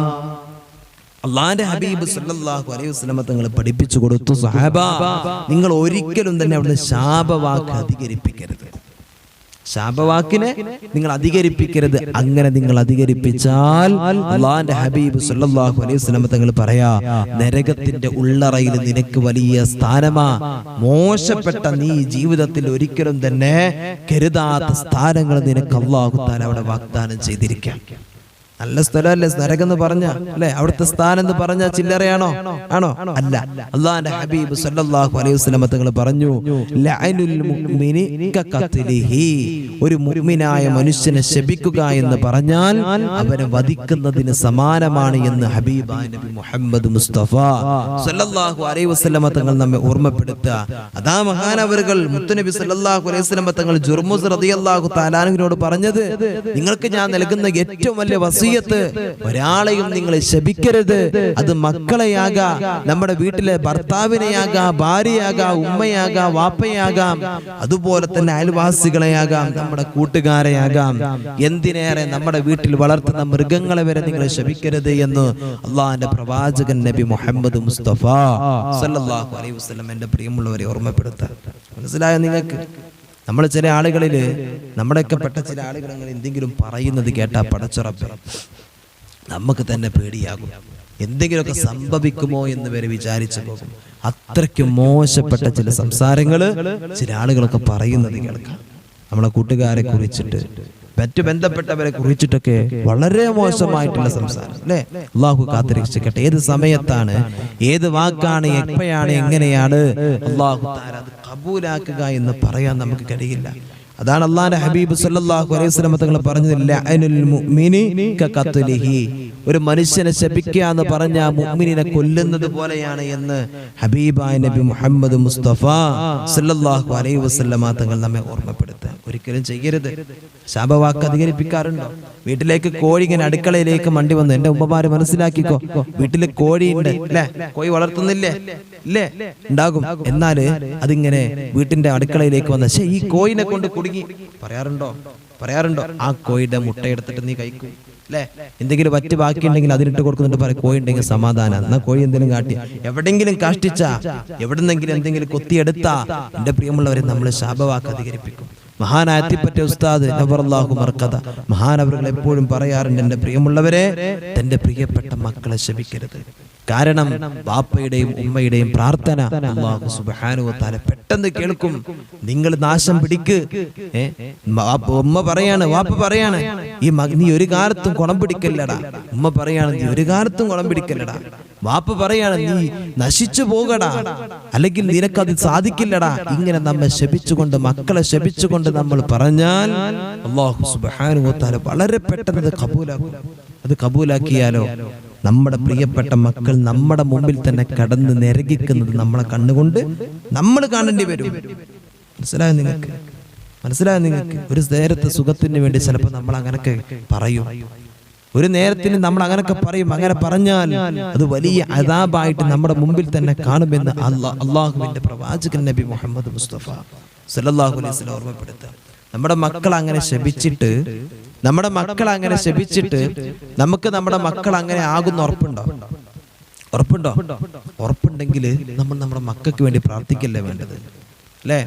അല്ലാഹുവിന്റെ ഹബീബ് സല്ലല്ലാഹു അലൈഹി വസല്ലം തങ്ങൾ പഠിപ്പിച്ചു കൊടുത്തു, സഹാബ, നിങ്ങൾ ഒരിക്കലും തന്നെ അവിടുന്ന് ശാപവാക്ക് അധികരിപ്പിക്കരുത്, ശാപവാക്കിനെ നിങ്ങൾ അധികരിപ്പിക്കരുത്. അങ്ങനെ നിങ്ങൾ അധികരിപ്പിച്ചാൽ അല്ലാഹുവിന്റെ ഹബീബ് സല്ലല്ലാഹു അലൈഹി വസല്ലം തങ്ങൾ പറയാ, നരകത്തിന്റെ ഉള്ളറയിൽ നിനക്ക് വലിയ സ്ഥാനമാ. മോശപ്പെട്ട നീ ജീവിതത്തിൽ ഒരിക്കലും തന്നെ കരുതാത്ത സ്ഥാനങ്ങൾ നിനക്ക് അല്ലാഹു തആല അവിടെ വാഗ്ദാനം ചെയ്തിരിക്കാം. നല്ല സ്ഥലമല്ലേ നരകം എന്ന് പറഞ്ഞ, അല്ലെ? അവിടുത്തെ സ്ഥാനം എന്ന് പറഞ്ഞ ചില്ലറയാണോ? ആണോ? അല്ല. അല്ലാഹുവിന്റെ ഹബീബ് സല്ലല്ലാഹു അലൈഹി വസല്ലം തങ്ങൾ പറഞ്ഞു, ലഅനുൽ മുഅ്മിനി കഖത്ലിഹി, ഒരു മുഅ്മിനായ മനുഷ്യനെ ശപിക്കുക എന്ന് പറഞ്ഞാൽ അവനെ വധിക്കുന്നതിന് സമാനമാണ് എന്ന് ഹബീബായ നബി മുഹമ്മദ് മുസ്തഫ സല്ലല്ലാഹു അലൈഹി വസല്ലം തങ്ങൾ നമ്മെ ഓർമ്മപ്പെടുത്തുക. അതാ മഹാനവറുകൾ മുത്തുനബി സല്ലല്ലാഹു അലൈഹി വസല്ലം തങ്ങൾ ജുർമുസ് റളിയല്ലാഹു തആല അൻഹുവിനോട് പറഞ്ഞത്, നിങ്ങൾക്ക് ഞാൻ നൽകുന്ന ഏറ്റവും വലിയ വസിയത്ത്, ഒരാളെയും നിങ്ങൾ ശപിക്കരുത്. അത് മക്കളെയാകാം, നമ്മുടെ വീട്ടിലെ ഭർത്താവിനെയാകാം, ഭാര്യയാകാം, ഉമ്മയാകാം, വാപ്പയാകാം, അതുപോലെ തന്നെ അയൽവാസികളെയാകാം, നമ്മുടെ കൂട്ടുകാരെയാകാം, എന്തിനേറെ നമ്മുടെ വീട്ടിൽ വളർത്തുന്ന മൃഗങ്ങളെ വരെ നിങ്ങൾ ശപിക്കരുത് എന്ന് അള്ളാഹുവിന്റെ പ്രവാചകൻ നബി മുഹമ്മദ് മുസ്തഫ സല്ലല്ലാഹു അലൈഹി വസല്ലം എന്റെ പ്രിയമുള്ളവരെ ഓർമ്മപ്പെടുത്താൻ. മനസ്സിലായോ നിങ്ങൾക്ക്? നമ്മൾ ചില ആളുകളില്, നമ്മുടെയൊക്കെ പെട്ട ചില ആളുകൾ അങ്ങനെ എന്തെങ്കിലും പറയുന്നത് കേട്ടാ പടച്ചുറപ്പ് നമുക്ക് തന്നെ പേടിയാകും, എന്തെങ്കിലുമൊക്കെ സംഭവിക്കുമോ എന്ന് വരെ വിചാരിച്ചു പോകും. അത്രയ്ക്ക് മോശപ്പെട്ട ചില സംസാരങ്ങള് ചില ആളുകളൊക്കെ പറയുന്നത് കേൾക്കാം. നമ്മളെ കൂട്ടുകാരെ കുറിച്ചിട്ട്, മറ്റു ബന്ധപ്പെട്ടവരെ കുറിച്ചിട്ടൊക്കെ വളരെ മോശമായിട്ടുള്ള സംസാരം, അല്ലെ? അള്ളാഹു കാത്തിരക്ഷിക്കട്ടെ. ഏത് സമയത്താണ്, ഏത് വാക്കാണ്, എപ്പോഴാണ്, എങ്ങനെയാണ് അള്ളാഹു തആല അത് ഖബൂലാക്കുക എന്ന് പറയാൻ നമുക്ക് കഴിയില്ല. അതാണ് അല്ലാഹുവിന്റെ ഹബീബ് സല്ലല്ലാഹു അലൈഹി വസല്ലം തങ്ങൾ പറഞ്ഞത്, ലഅനുൽ മുഅ്മിനി കഖത്ലിഹി, ഒരു മനുഷ്യനെ ശപിക്കുക എന്ന് പറഞ്ഞ മുഅ്മിനിനെ കൊല്ലുന്നത് പോലെയാണ് എന്ന് ഹബീബായ നബി മുഹമ്മദ് മുസ്തഫ സല്ലല്ലാഹു അലൈഹി വസല്ലം തങ്ങൾ നമ്മെ ഓർമ്മപ്പെടുത്തുക. ഒരിക്കലും ചെയ്യരുത്. ശാപവാക്ക് അധികരിപ്പിക്കാറുണ്ടോ? വീട്ടിലേക്ക് കോഴി ഇങ്ങനെ അടുക്കളയിലേക്ക് മണ്ടി വന്നു, എന്റെ ഉമ്മമാര് മനസ്സിലാക്കിക്കോ, വീട്ടില് കോഴിയുണ്ട്, അല്ലെ? കോഴി വളർത്തുന്നില്ലേ? ഇല്ലേ? ഉണ്ടാകും. എന്നാല് അതിങ്ങനെ വീട്ടിന്റെ അടുക്കളയിലേക്ക് വന്ന, പക്ഷേ ഈ കോഴിനെ കൊണ്ട് കുടുങ്ങി, പറയാറുണ്ടോ? ആ കോഴിയുടെ മുട്ട എടുത്തിട്ട് നീ കഴിക്കും, അല്ലെ? എന്തെങ്കിലും വറ്റ് ബാക്കിയുണ്ടെങ്കിൽ അതിനിട്ട് കൊടുക്കുന്നുണ്ട്, പറയും കോഴി ഉണ്ടെങ്കിൽ സമാധാനം. എന്നാ കോഴി എന്തെങ്കിലും കാട്ടി, എവിടെങ്കിലും കാഷ്ടിച്ച, എവിടെന്നെങ്കിലും എന്തെങ്കിലും കൊത്തിയെടുത്താ, എന്റെ പ്രിയമുള്ളവരെ നമ്മൾ ശാപവാക്ക് അധികരിപ്പിക്കും. മഹാനായ അത്തിപ്പറ്റ ഉസ്താദ് നവറല്ലാഹു മർഖദ മഹാനവറുകൾ എപ്പോഴും പറയാറുണ്ട്, എന്റെ പ്രിയമുള്ളവരെ, തന്റെ പ്രിയപ്പെട്ട മക്കളെ ശപിക്കരുത്. കാരണം ബാപ്പയുടെയും ഉമ്മയുടെയും പ്രാർത്ഥന അല്ലാഹു സുബ്ഹാനഹു വ തആല പെട്ടെന്ന് കേൾക്കും. നിങ്ങൾ നാശം പിടിക്ക്. ഉമ്മ പറയാണ്, വാപ്പ പറയാണ്, ഈ നീ ഒരു കാലത്തും കുളം പിടിക്കല്ലടാ. ഉമ്മ പറയാണ്, നീ ഒരു കാലത്തും കുളം പിടിക്കല്ലടാ. വാപ്പ പറയാണ്, നീ നശിച്ചു പോകടാ, അല്ലെങ്കിൽ നിനക്കത് സാധിക്കില്ലടാ. ഇങ്ങനെ നമ്മെ ശപിച്ചുകൊണ്ട്, മക്കളെ ശപിച്ചുകൊണ്ട് നമ്മൾ പറഞ്ഞാൽ അല്ലാഹു സുബ്ഹാനഹു വ തആല വളരെ പെട്ടെന്ന് അത് കബൂലാക്കും. അത് കബൂലാക്കിയാലോ നമ്മുടെ പ്രിയപ്പെട്ട മക്കൾ നമ്മുടെ മുമ്പിൽ തന്നെ കടന്ന് നിരകിക്കുന്നത് നമ്മളെ കണ്ണുകൊണ്ട് നമ്മൾ കാണേണ്ടി വരും. മനസ്സിലായോ നിങ്ങൾക്ക്? ഒരു നേരത്തെ സുഖത്തിന് വേണ്ടി ചിലപ്പോൾ നമ്മൾ അങ്ങനൊക്കെ പറയും, ഒരു നേരത്തിന് നമ്മൾ അങ്ങനൊക്കെ പറയും. അങ്ങനെ പറഞ്ഞാൽ അത് വലിയ അദാബായിട്ട് നമ്മുടെ മുമ്പിൽ തന്നെ കാണുമെന്ന് അള്ളാഹുവിന്റെ പ്രവാചകൻ നബി മുഹമ്മദ് മുസ്തഫ സല്ലല്ലാഹു അലൈഹി വസല്ലം ഓർമ്മപ്പെടുത്തുക. നമ്മുടെ മക്കൾ അങ്ങനെ ശപിച്ചിട്ട് നമുക്ക് നമ്മുടെ മക്കൾ അങ്ങനെ ആകുന്ന ഉറപ്പുണ്ടെങ്കിൽ നമ്മൾ നമ്മുടെ മക്കൾക്ക് വേണ്ടി പ്രാർത്ഥിക്കല്ലേ വേണ്ടത്, അല്ലേ?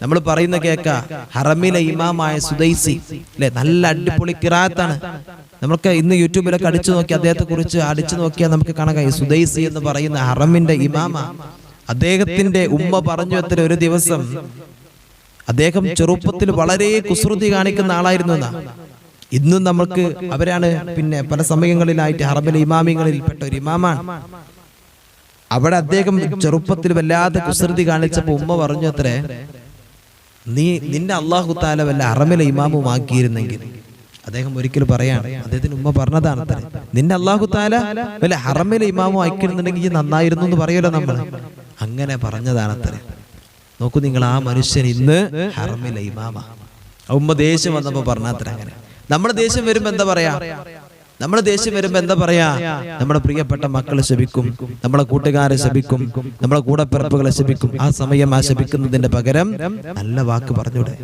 നമ്മൾ പറയുന്ന കേക്ക ഹറമിലെ ഇമാമായ സുദൈസി, അല്ലെ? നല്ല അടിപൊളി ഖിറാഅത്താണ്. നമുക്ക് ഇന്ന് യൂട്യൂബിലൊക്കെ അടിച്ചു നോക്കി അദ്ദേഹത്തെ കുറിച്ച് അടിച്ചു നോക്കിയാൽ നമുക്ക് കാണാൻ കഴിയും. സുദൈസി എന്ന് പറയുന്ന ഹറമിന്റെ ഇമാമ, അദ്ദേഹത്തിന്റെ ഉമ്മ പറഞ്ഞു അത്ര ഒരു ദിവസം അദ്ദേഹം ചെറുപ്പത്തിൽ വളരെ കുസൃതി കാണിക്കുന്ന ആളായിരുന്നു എന്നാ. ഇന്നും നമുക്ക് അവരാണ് പിന്നെ പല സമയങ്ങളിലായിട്ട് ഹറമിലെ ഇമാമിങ്ങളിൽ പെട്ട ഒരു ഇമാമാണ്. അവിടെ അദ്ദേഹം ചെറുപ്പത്തിൽ വല്ലാതെ കുസൃതി കാണിച്ചപ്പോ ഉമ്മ പറഞ്ഞു അത്രേ, നിന്നെ അല്ലാഹു തആല വല്ല ഹറമിലെ ഇമാമുമാക്കിയിരുന്നെങ്കിൽ. അദ്ദേഹം ഒരിക്കൽ പറയാണ്, അദ്ദേഹത്തിന് ഉമ്മ പറഞ്ഞതാണ് അത്രേ, നിന്നെ അല്ലാഹു തആല വല്ല ഹറമിലെ ഇമാമു ആക്കിയിരുന്നുണ്ടെങ്കിൽ നന്നായിരുന്നു എന്ന് പറയല്ലോ നമ്മൾ. അങ്ങനെ പറഞ്ഞതാണ് അത്രേ. നോക്കൂ നിങ്ങൾ, ആ മനുഷ്യൻ ഇന്ന് ഹറമിലെ ഇമാമ. ഉമ്മ ദേഷ്യം വന്നപ്പോ പറഞ്ഞാത്ര. അങ്ങനെ നമ്മുടെ ദേഷ്യം വരുമ്പോ എന്താ പറയാ? നമ്മുടെ പ്രിയപ്പെട്ട മക്കളെ ശപിക്കും, നമ്മുടെ കൂട്ടുകാരെ ശപിക്കും, നമ്മുടെ കൂടപ്പിറപ്പുകളെ ശപിക്കും. ആ സമയം ആ ശപിക്കുന്നതിന്റെ പകരം നല്ല വാക്ക് പറഞ്ഞൂടെ?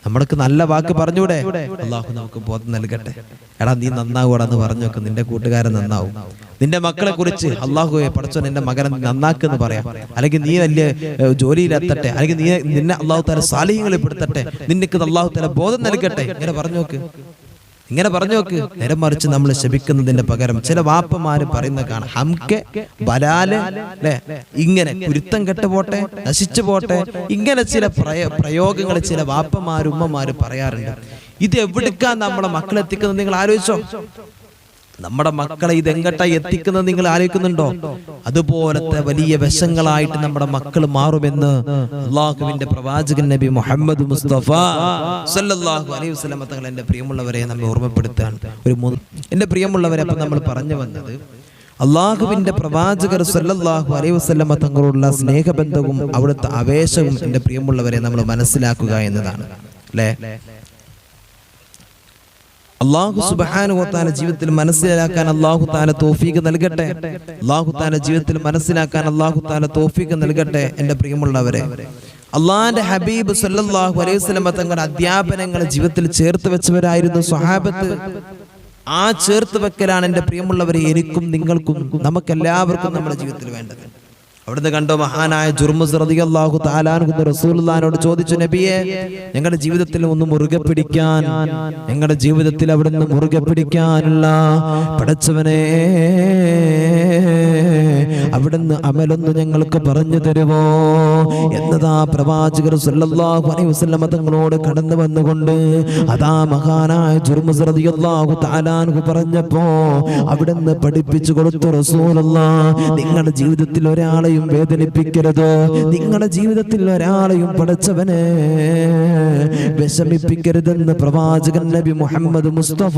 നമ്മൾക്ക് നല്ല വാക്ക് പറഞ്ഞൂടെ? അള്ളാഹു നമുക്ക് ബോധം നൽകട്ടെ. എടാ നീ നന്നാവൂടാന്ന് പറഞ്ഞു നോക്ക്, നിന്റെ കൂട്ടുകാരൻ നന്നാവും. നിന്റെ മക്കളെ കുറിച്ച് അള്ളാഹുവെ പഠിച്ചോ നിന്റെ മകനെ നന്നാക്കെന്ന് പറയാം. അല്ലെങ്കിൽ നീ വലിയ ജോലിയിലെത്തട്ടെ, അല്ലെങ്കിൽ നിന്നെ അള്ളാഹു തആല സാലിഹ്യങ്ങളിൽ പെടുത്തട്ടെ, നിനക്ക് അള്ളാഹു തആല ബോധം നൽകട്ടെ. ഇങ്ങനെ പറഞ്ഞു നോക്ക്. നേരെ മറിച്ച് നമ്മൾ ശപിക്കുന്നതിന്റെ പകരം ചില വാപ്പമാര് പറയുന്ന കാണാം, ഹംകെ ബലാല്, അല്ലെ? ഇങ്ങനെ കുരുത്തം കെട്ട് പോട്ടെ, നശിച്ചു പോട്ടെ, ഇങ്ങനെ ചില പ്രയോഗങ്ങൾ ചില വാപ്പമാര് ഉമ്മമാര് പറയാറുണ്ട്. ഇത് എവിടേക്കാ നമ്മളെ മക്കളെ എത്തിക്കുന്നത് നിങ്ങൾ ആലോചിച്ചോ? നമ്മുടെ മക്കളെ ഇതെങ്ങട്ടാ എത്തിക്കുന്നത് നിങ്ങൾ ആലോചിക്കുന്നുണ്ടോ? അതുപോലത്തെ വലിയ വശങ്ങളായിട്ട് നമ്മുടെ മക്കൾ മാറുമെന്ന് അള്ളാഹുവിന്റെ പ്രവാചകൻ നബി മുഹമ്മദ് മുസ്തഫ സല്ലല്ലാഹു അലൈഹി വസല്ലം തങ്ങൾ എന്റെ പ്രിയമുള്ളവരെ നമ്മെ ഓർമ്മപ്പെടുത്താണ്. എന്റെ പ്രിയമുള്ളവരെ, അപ്പൊ നമ്മൾ പറഞ്ഞു വന്നത് അള്ളാഹുവിന്റെ പ്രവാചകർ സല്ലല്ലാഹു അലൈഹി വസല്ലം തങ്ങളുള്ള സ്നേഹബന്ധവും അവിടുത്തെ ആവേശവും എന്റെ പ്രിയമുള്ളവരെ നമ്മൾ മനസ്സിലാക്കുക എന്നതാണ്, അല്ലേ? അല്ലാഹു സുബ്ഹാനഹു വ തആല ജീവിതത്തിൽ മനസ്സിലാക്കാൻ അല്ലാഹു തആല തൗഫീഖ് നൽകട്ടെ. ജീവിതത്തിൽ മനസ്സിലാക്കാൻ അല്ലാഹു തആല തൗഫീഖ് നൽകട്ടെ. എന്റെ പ്രിയമുള്ളവരെ, അള്ളാന്റെ ഹബീബ് സല്ലല്ലാഹു അലൈഹി വസല്ലം തങ്ങളുടെ അധ്യാപനങ്ങൾ ജീവിതത്തിൽ ചേർത്ത് വെച്ചവരായിരുന്നു സ്വഹാബത്ത്. ആ ചേർത്ത് വെക്കലാണ് എന്റെ പ്രിയമുള്ളവരെ എനിക്കും നിങ്ങൾക്കും നമുക്കെല്ലാവർക്കും നമ്മുടെ ജീവിതത്തിൽ വേണ്ടത്. അവിടുന്ന് കണ്ടോ മഹാനായ ജുർമുസ് റളിയല്ലാഹു തആല അൻഹു റസൂലുള്ളാഹിനോട് ചോദിച്ചു, നബിയെ ഞങ്ങളുടെ ജീവിതത്തിൽ ഒന്ന് മുറുകെ പിടിക്കാൻ, ഞങ്ങളുടെ ജീവിതത്തിൽ അവിടുന്ന് മുറുകെ പിടിക്കാനുള്ള പടച്ചവനെ അവിടുന്ന് അമലൊന്ന് ഞങ്ങൾക്ക് പറഞ്ഞു തരുമോ എന്നതാ പ്രവാചകർ സല്ലല്ലാഹു അലൈഹി വസല്ലം തങ്ങളോട് കടന്നു വന്നുകൊണ്ട് അതാ മഹാനായ ജുർമുസ് റളിയല്ലാഹു തആല അൻഹു പറഞ്ഞപ്പോ അവിടുന്ന് പഠിപ്പിച്ചു കൊടുത്തു, റസൂലുള്ളാഹ് നിങ്ങളുടെ ജീവിതത്തിൽ ഒരാളെ വേദനിപ്പിക്കരുത്, നിങ്ങളുടെ ജീവിതത്തിൽ ഒരാളെയും പടച്ചവനെ വിഷമിപ്പിക്കരുതെന്ന് പ്രവാചകൻ നബി മുഹമ്മദ് മുസ്തഫ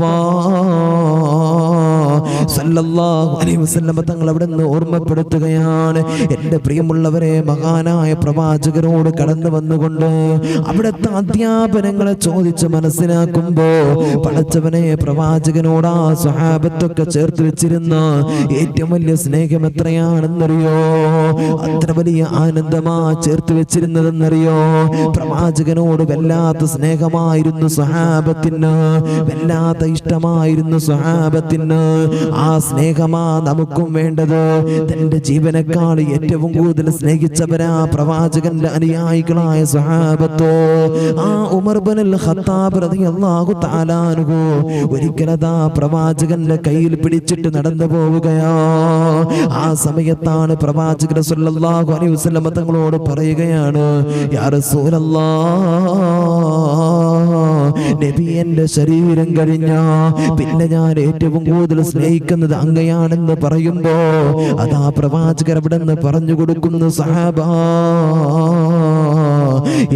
സല്ലല്ലാഹു അലൈഹി വസല്ലം തങ്ങൾ അവിടുന്ന് ഓർമ്മപ്പെടുത്തുകയാണ്. എന്റെ പ്രിയമുള്ളവരെ, മഹാനായ പ്രവാചകരോട് കടന്നു വന്നുകൊണ്ട് അവിടുത്തെ അധ്യാപനങ്ങളെ ചോദിച്ച് മനസ്സിലാക്കുമ്പോ പടച്ചവനെ പ്രവാചകനോട് ആ സ്വഹാബത്തൊക്കെ ചേർത്ത് വെച്ചിരുന്ന ഏറ്റവും വലിയ സ്നേഹം എത്രയാണെന്നറിയോ? അത്ര വലിയ ആനന്ദമാ ചേർത്ത് വെച്ചിരുന്നതെന്നറിയോ? പ്രവാചകനോട് വല്ലാത്ത സ്നേഹമായിരുന്നു സ്വഹാബത്തിന്, വല്ലാത്ത ഇഷ്ടമായിരുന്നു സ്വഹാബത്തിന്. ആ സ്നേഹമാ നമുക്കും വേണ്ടത്. തന്റെ ജീവനേക്കാൾ ഏറ്റവും കൂടുതൽ സ്നേഹിച്ചവരാ പ്രവാചകന്റെ അനുയായികളായ സ്വഹാബത്ത്. ആ ഉമർ ഇബ്നുൽ ഖത്താബ് റളിയല്ലാഹു തആല അൻഹു ഒരിക്കലതാ പ്രവാചകന്റെ കയ്യിൽ പിടിച്ചിട്ട് നടന്നു പോവുകയാ. ആ സമയത്താണ് പ്രവാചകൻ സല്ലല്ലാഹു അലൈഹി വസല്ലം തങ്ങളോട് പറയുകയാണ്, യാ റസൂലല്ലാഹ്, നബി എന്റെ ശരീരം കഴിഞ്ഞ പിന്നെ ഞാൻ ഏറ്റവും കൂടുതൽ സ്നേഹിക്കുന്നത് അങ്ങയാണെന്ന് പറയുമ്പോ അതാ പ്രവാചകർ അവിടെ നിന്ന് പറഞ്ഞു കൊടുക്കുന്നു, സഹാബാ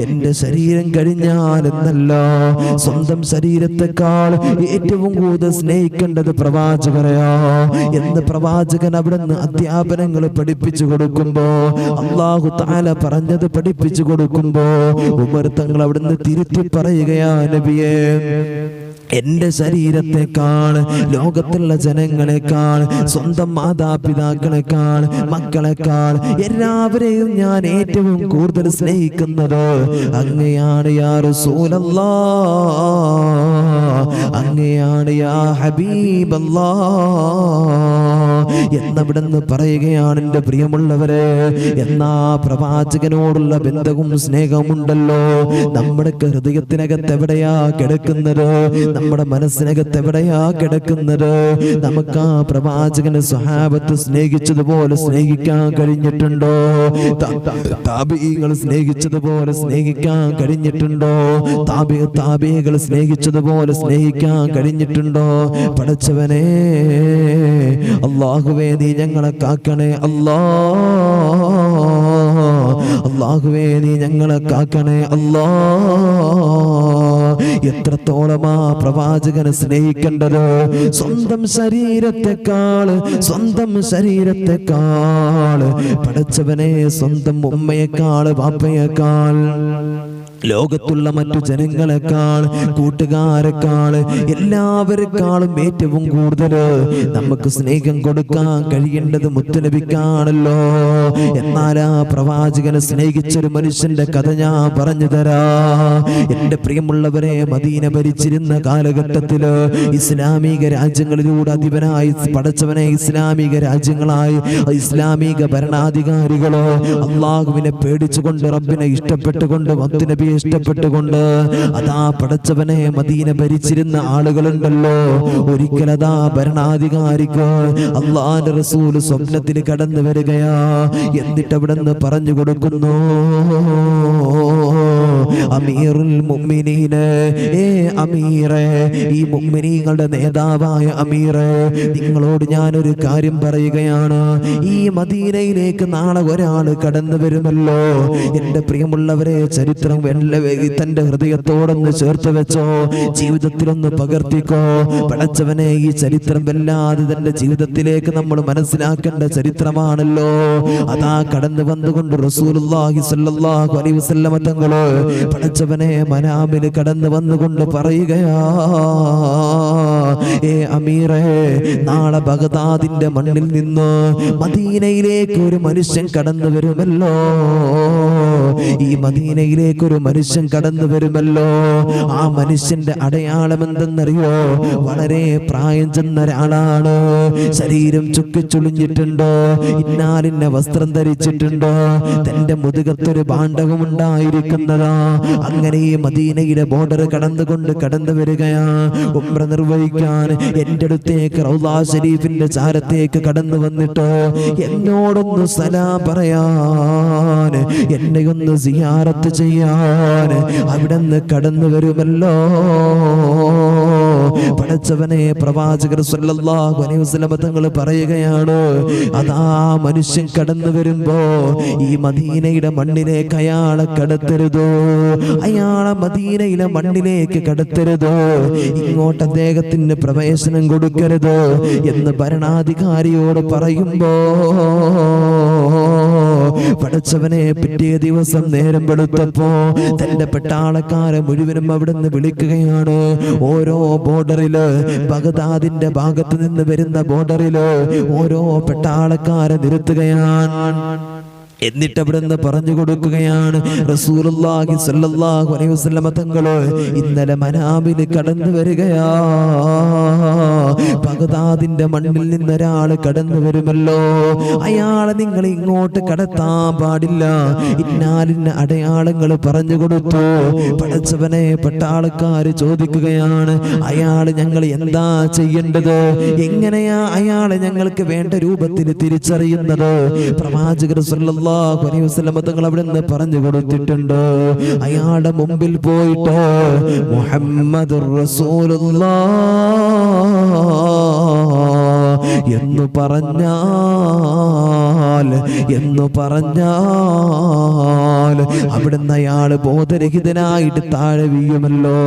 എന്റെ ശരീരം കഴിഞ്ഞാൽ എന്നല്ല, സ്വന്തം ശരീരത്തെക്കാൾ ഏറ്റവും കൂടുതൽ സ്നേഹിക്കേണ്ടത് പ്രവാചകരെയാ എന്ന് പ്രവാചകൻ അവിടുന്ന് അധ്യാപനങ്ങൾ പഠിപ്പിച്ചു കൊടുക്കുമ്പോ, അല്ലാഹു തആല പറഞ്ഞത് പഠിപ്പിച്ചു കൊടുക്കുമ്പോ ഉമർ തങ്ങൾ അവിടുന്ന് തിരുത്തി പറയുകയാ, നബിയേ, എന്റെ ശരീരത്തെക്കാൾ, ലോകത്തുള്ള ജനങ്ങളെക്കാൾ, സ്വന്തം മാതാപിതാക്കളെക്കാൾ, മക്കളെക്കാൾ എല്ലാവരെയും ഞാൻ ഏറ്റവും കൂടുതൽ സ്നേഹിക്കുന്നത് അങ്ങയാണ് യാ റസൂലല്ലാഹ്, അങ്ങയാണ് യാ ഹബീബല്ലാഹ് എന്നവിടുന്ന് പറയുകയാണ്. എൻ്റെ പ്രിയമുള്ളവരെ, എന്നാ പ്രവാചകനോടുള്ള ബന്ധവും സ്നേഹമുണ്ടല്ലോ നമ്മുടെ ഹൃദയത്തിനകത്ത് എവിടെയാ കിടക്കുന്നത്, നമ്മുടെ മനസ്സിനകത്ത് എവിടെയാ കിടക്കുന്നത്? നമുക്ക് ആ പ്രവാചകനെ സ്വഹാബത്ത് സ്നേഹിച്ചതുപോലെ സ്നേഹിക്കാൻ കഴിഞ്ഞിട്ടുണ്ടോ? താബിഈകൾ സ്നേഹിച്ചതുപോലെ സ്നേഹിക്കാൻ കഴിഞ്ഞിട്ടുണ്ടോ? താബിഈകൾ സ്നേഹിച്ചതുപോലെ സ്നേഹിക്കാൻ കഴിഞ്ഞിട്ടുണ്ടോ? പടച്ചവനെ, അല്ലാഹുവേ, നീ ഞങ്ങളെ കാക്കണേ അല്ലാഹുവേ, നീ ഞങ്ങളെ കാക്കണേ എത്രത്തോളമാ പ്രവാചകനെ സ്നേഹിക്കേണ്ടത്? സ്വന്തം ശരീരത്തെക്കാൾ പടച്ചവനെ, സ്വന്തം ഉമ്മയെക്കാൾ, വാപ്പയെക്കാൾ, ലോകത്തുള്ള മറ്റു ജനങ്ങളെക്കാൾ, കൂട്ടുകാരെക്കാൾ, എല്ലാവരെക്കാളും ഏറ്റവും കൂടുതൽ നമുക്ക് സ്നേഹം കൊടുക്കാൻ കഴിയേണ്ടത് മുത്തുനബിക്കാണല്ലോ. എന്നാൽ ആ പ്രവാചകനെ സ്നേഹിച്ചൊരു മനുഷ്യന്റെ കഥ ഞാൻ പറഞ്ഞു തരാ. എന്റെ പ്രിയമുള്ളവരെ, മദീന ഭരിച്ചിരുന്ന കാലഘട്ടത്തില് ഇസ്ലാമിക രാജ്യങ്ങളിലൂടെ അധിപനായി പടച്ചവനെ, ഇസ്ലാമിക രാജ്യങ്ങളായി ഇസ്ലാമിക ഭരണാധികാരികളോ അള്ളാഹുവിനെ പേടിച്ചുകൊണ്ട്, റബ്ബിനെ ഇഷ്ടപ്പെട്ടുകൊണ്ട്, മുത്തുനബിയെ ഇഷ്ടപ്പെട്ടുകൊണ്ട് അതാ പടച്ചവനെ മദീന ഭരിച്ചിരുന്ന ആളുകളുണ്ടല്ലോ. ഒരിക്കലതാ ഭരണാധികാരിക്ക് അല്ലാഹുവിന്റെ റസൂൽ സ്വപ്നത്തിൽ കടന്നു വരികയാ. എന്നിട്ട് അവിടുന്ന് പറഞ്ഞു കൊടുക്കുന്നു, അമീറുൽ മുഅ്മിനീനെ, അമീറെ, ഈ മുഅ്മിനീങ്ങളുടെ നേതാവായ അമീറെ, നിങ്ങളോട് ഞാനൊരു കാര്യം പറയുകയാണ്. ഈ മദീനയിലേക്ക് നാളെ ഒരാൾ കടന്നു വരുമല്ലോ. എന്റെ പ്രിയമുള്ളവരെ, ചരിത്രം തന്റെ ഹൃദയത്തോടൊന്ന് ചേർത്ത് വെച്ചോ, ജീവിതത്തിലൊന്ന് പകർത്തിക്കോ. പടച്ചവനെ, ഈ ചരിത്രം വല്ലാതെ തന്റെ ജീവിതത്തിലേക്ക് നമ്മൾ മനസ്സിലാക്കേണ്ട ചരിത്രമാണല്ലോ. അതാ കടന്നു വന്നുകൊണ്ട് റസൂലുള്ളാഹി സ്വല്ലല്ലാഹു അലൈഹി വസല്ലമ തങ്ങള് പടച്ചവനെ മനാമിൽ കടന്നു വന്നുകൊണ്ട് പറയുകയാ, അമീറേ, നാളെ ബഗ്ദാദിന്റെ മണ്ണിൽ നിന്ന് മദീനയിലേക്ക് ഒരു മനുഷ്യൻ കടന്നു വരുമല്ലോ. ഈ മദീനയിലേക്ക് ഒരു മനുഷ്യൻ കടന്നു വരുമല്ലോ. ആ മനുഷ്യന്റെ അടയാളം എന്തെന്നറിയോ? വളരെ പ്രായം ചെന്ന ഒരാളാണ്. ശരീരം ചുക്കിച്ചുളിഞ്ഞിട്ടുണ്ടോ, ഇന്നാലിന്ന വസ്ത്രം ധരിച്ചിട്ടുണ്ടോ, തന്റെ മുതുകത്തൊരു ഭാണ്ഡവും ഉണ്ടായിരിക്കുന്നതാ. അങ്ങനെ ഈ മദീനയുടെ ബോർഡർ കടന്നു വരികയാ. ഉംറ നിർവഹിക്കാൻ എന്റെ അടുത്തേക്ക് റൗളാ ഷരീഫിന്റെ ചാരത്തേക്ക് കടന്നു വന്നിട്ട് എന്നോടൊന്ന് സലാം പറയാൻ, എന്നെ ഒന്ന് സിയാറത്ത് ചെയ്യാൻ അവിടുന്ന് കടന്നു വരുമല്ലോ. പടച്ചവനെ, പ്രവാചകർ സ്വല്ലല്ലാഹു അലൈഹി വസല്ലം തങ്ങൾ പറയുകയാണ്, അതാ മനുഷ്യൻ കടന്നു വരുമ്പോ ഈ മദീനയുടെ മണ്ണിലേക്ക് അയാളെ കടത്തരുതോ, അയാളെ മദീനയിലെ മണ്ണിലേക്ക് കടത്തരുതോ, ഇങ്ങോട്ട് അദ്ദേഹത്തിന് പ്രവേശനം കൊടുക്കരുത് എന്ന് ഭരണാധികാരിയോട് പറയുമ്പോ പടച്ചവനെ, പിറ്റേ ദിവസം നേരം വെളുത്തപ്പോ തന്റെ പെട്ടാളക്കാരെ മുഴുവനും അവിടുന്ന് വിളിക്കുകയാണ്. ഓരോ ബോർഡറില്, ബഗ്ദാദിന്റെ ഭാഗത്ത് നിന്ന് വരുന്ന ബോർഡറില് ഓരോ പെട്ടാളക്കാരെ നിർത്തുകയാണ്. എന്നിട്ട് അവിടുന്ന് പറഞ്ഞു കൊടുക്കുകയാണ്, റസൂലുള്ളാഹി സ്വല്ലല്ലാഹു അലൈഹി വസല്ലമ തങ്ങള് ഇന്നലെ മനാമിൽ കടന്നു വരികയാ. ബഗ്ദാദിന്റെ മണ്ണിൽ നിന്ന് ഒരാൾ കടന്നു വരുമല്ലോ, അയാളെ നിങ്ങൾ ഇങ്ങോട്ട് കടത്താൻ പാടില്ല. ഇന്നാലിന്ന അടയാളങ്ങൾ പറഞ്ഞു കൊടുത്തു. പടച്ചവനെ, പട്ടാളക്കാര് ചോദിക്കുകയാണ്, അയാള് ഞങ്ങൾ എന്താ ചെയ്യേണ്ടത്? എങ്ങനെയാ അയാളെ ഞങ്ങൾക്ക് വേണ്ട രൂപത്തിൽ തിരിച്ചറിയുന്നത്? പ്രവാചകർ സ്വല്ലല്ലാഹു അലൈഹി വസല്ലം തങ്ങൾ അവിടുന്ന് പറഞ്ഞു കൊടുത്തിട്ടുണ്ട്. അയാളുടെ മുമ്പിൽ പോയിട്ട് മുഹമ്മദുർ റസൂലുള്ളാഹ് എന്ന് പറഞ്ഞാൽ അവിടുന്ന് അയാള് ബോധരഹിതനായിട്ട് താഴെ വീഴുമല്ലോ,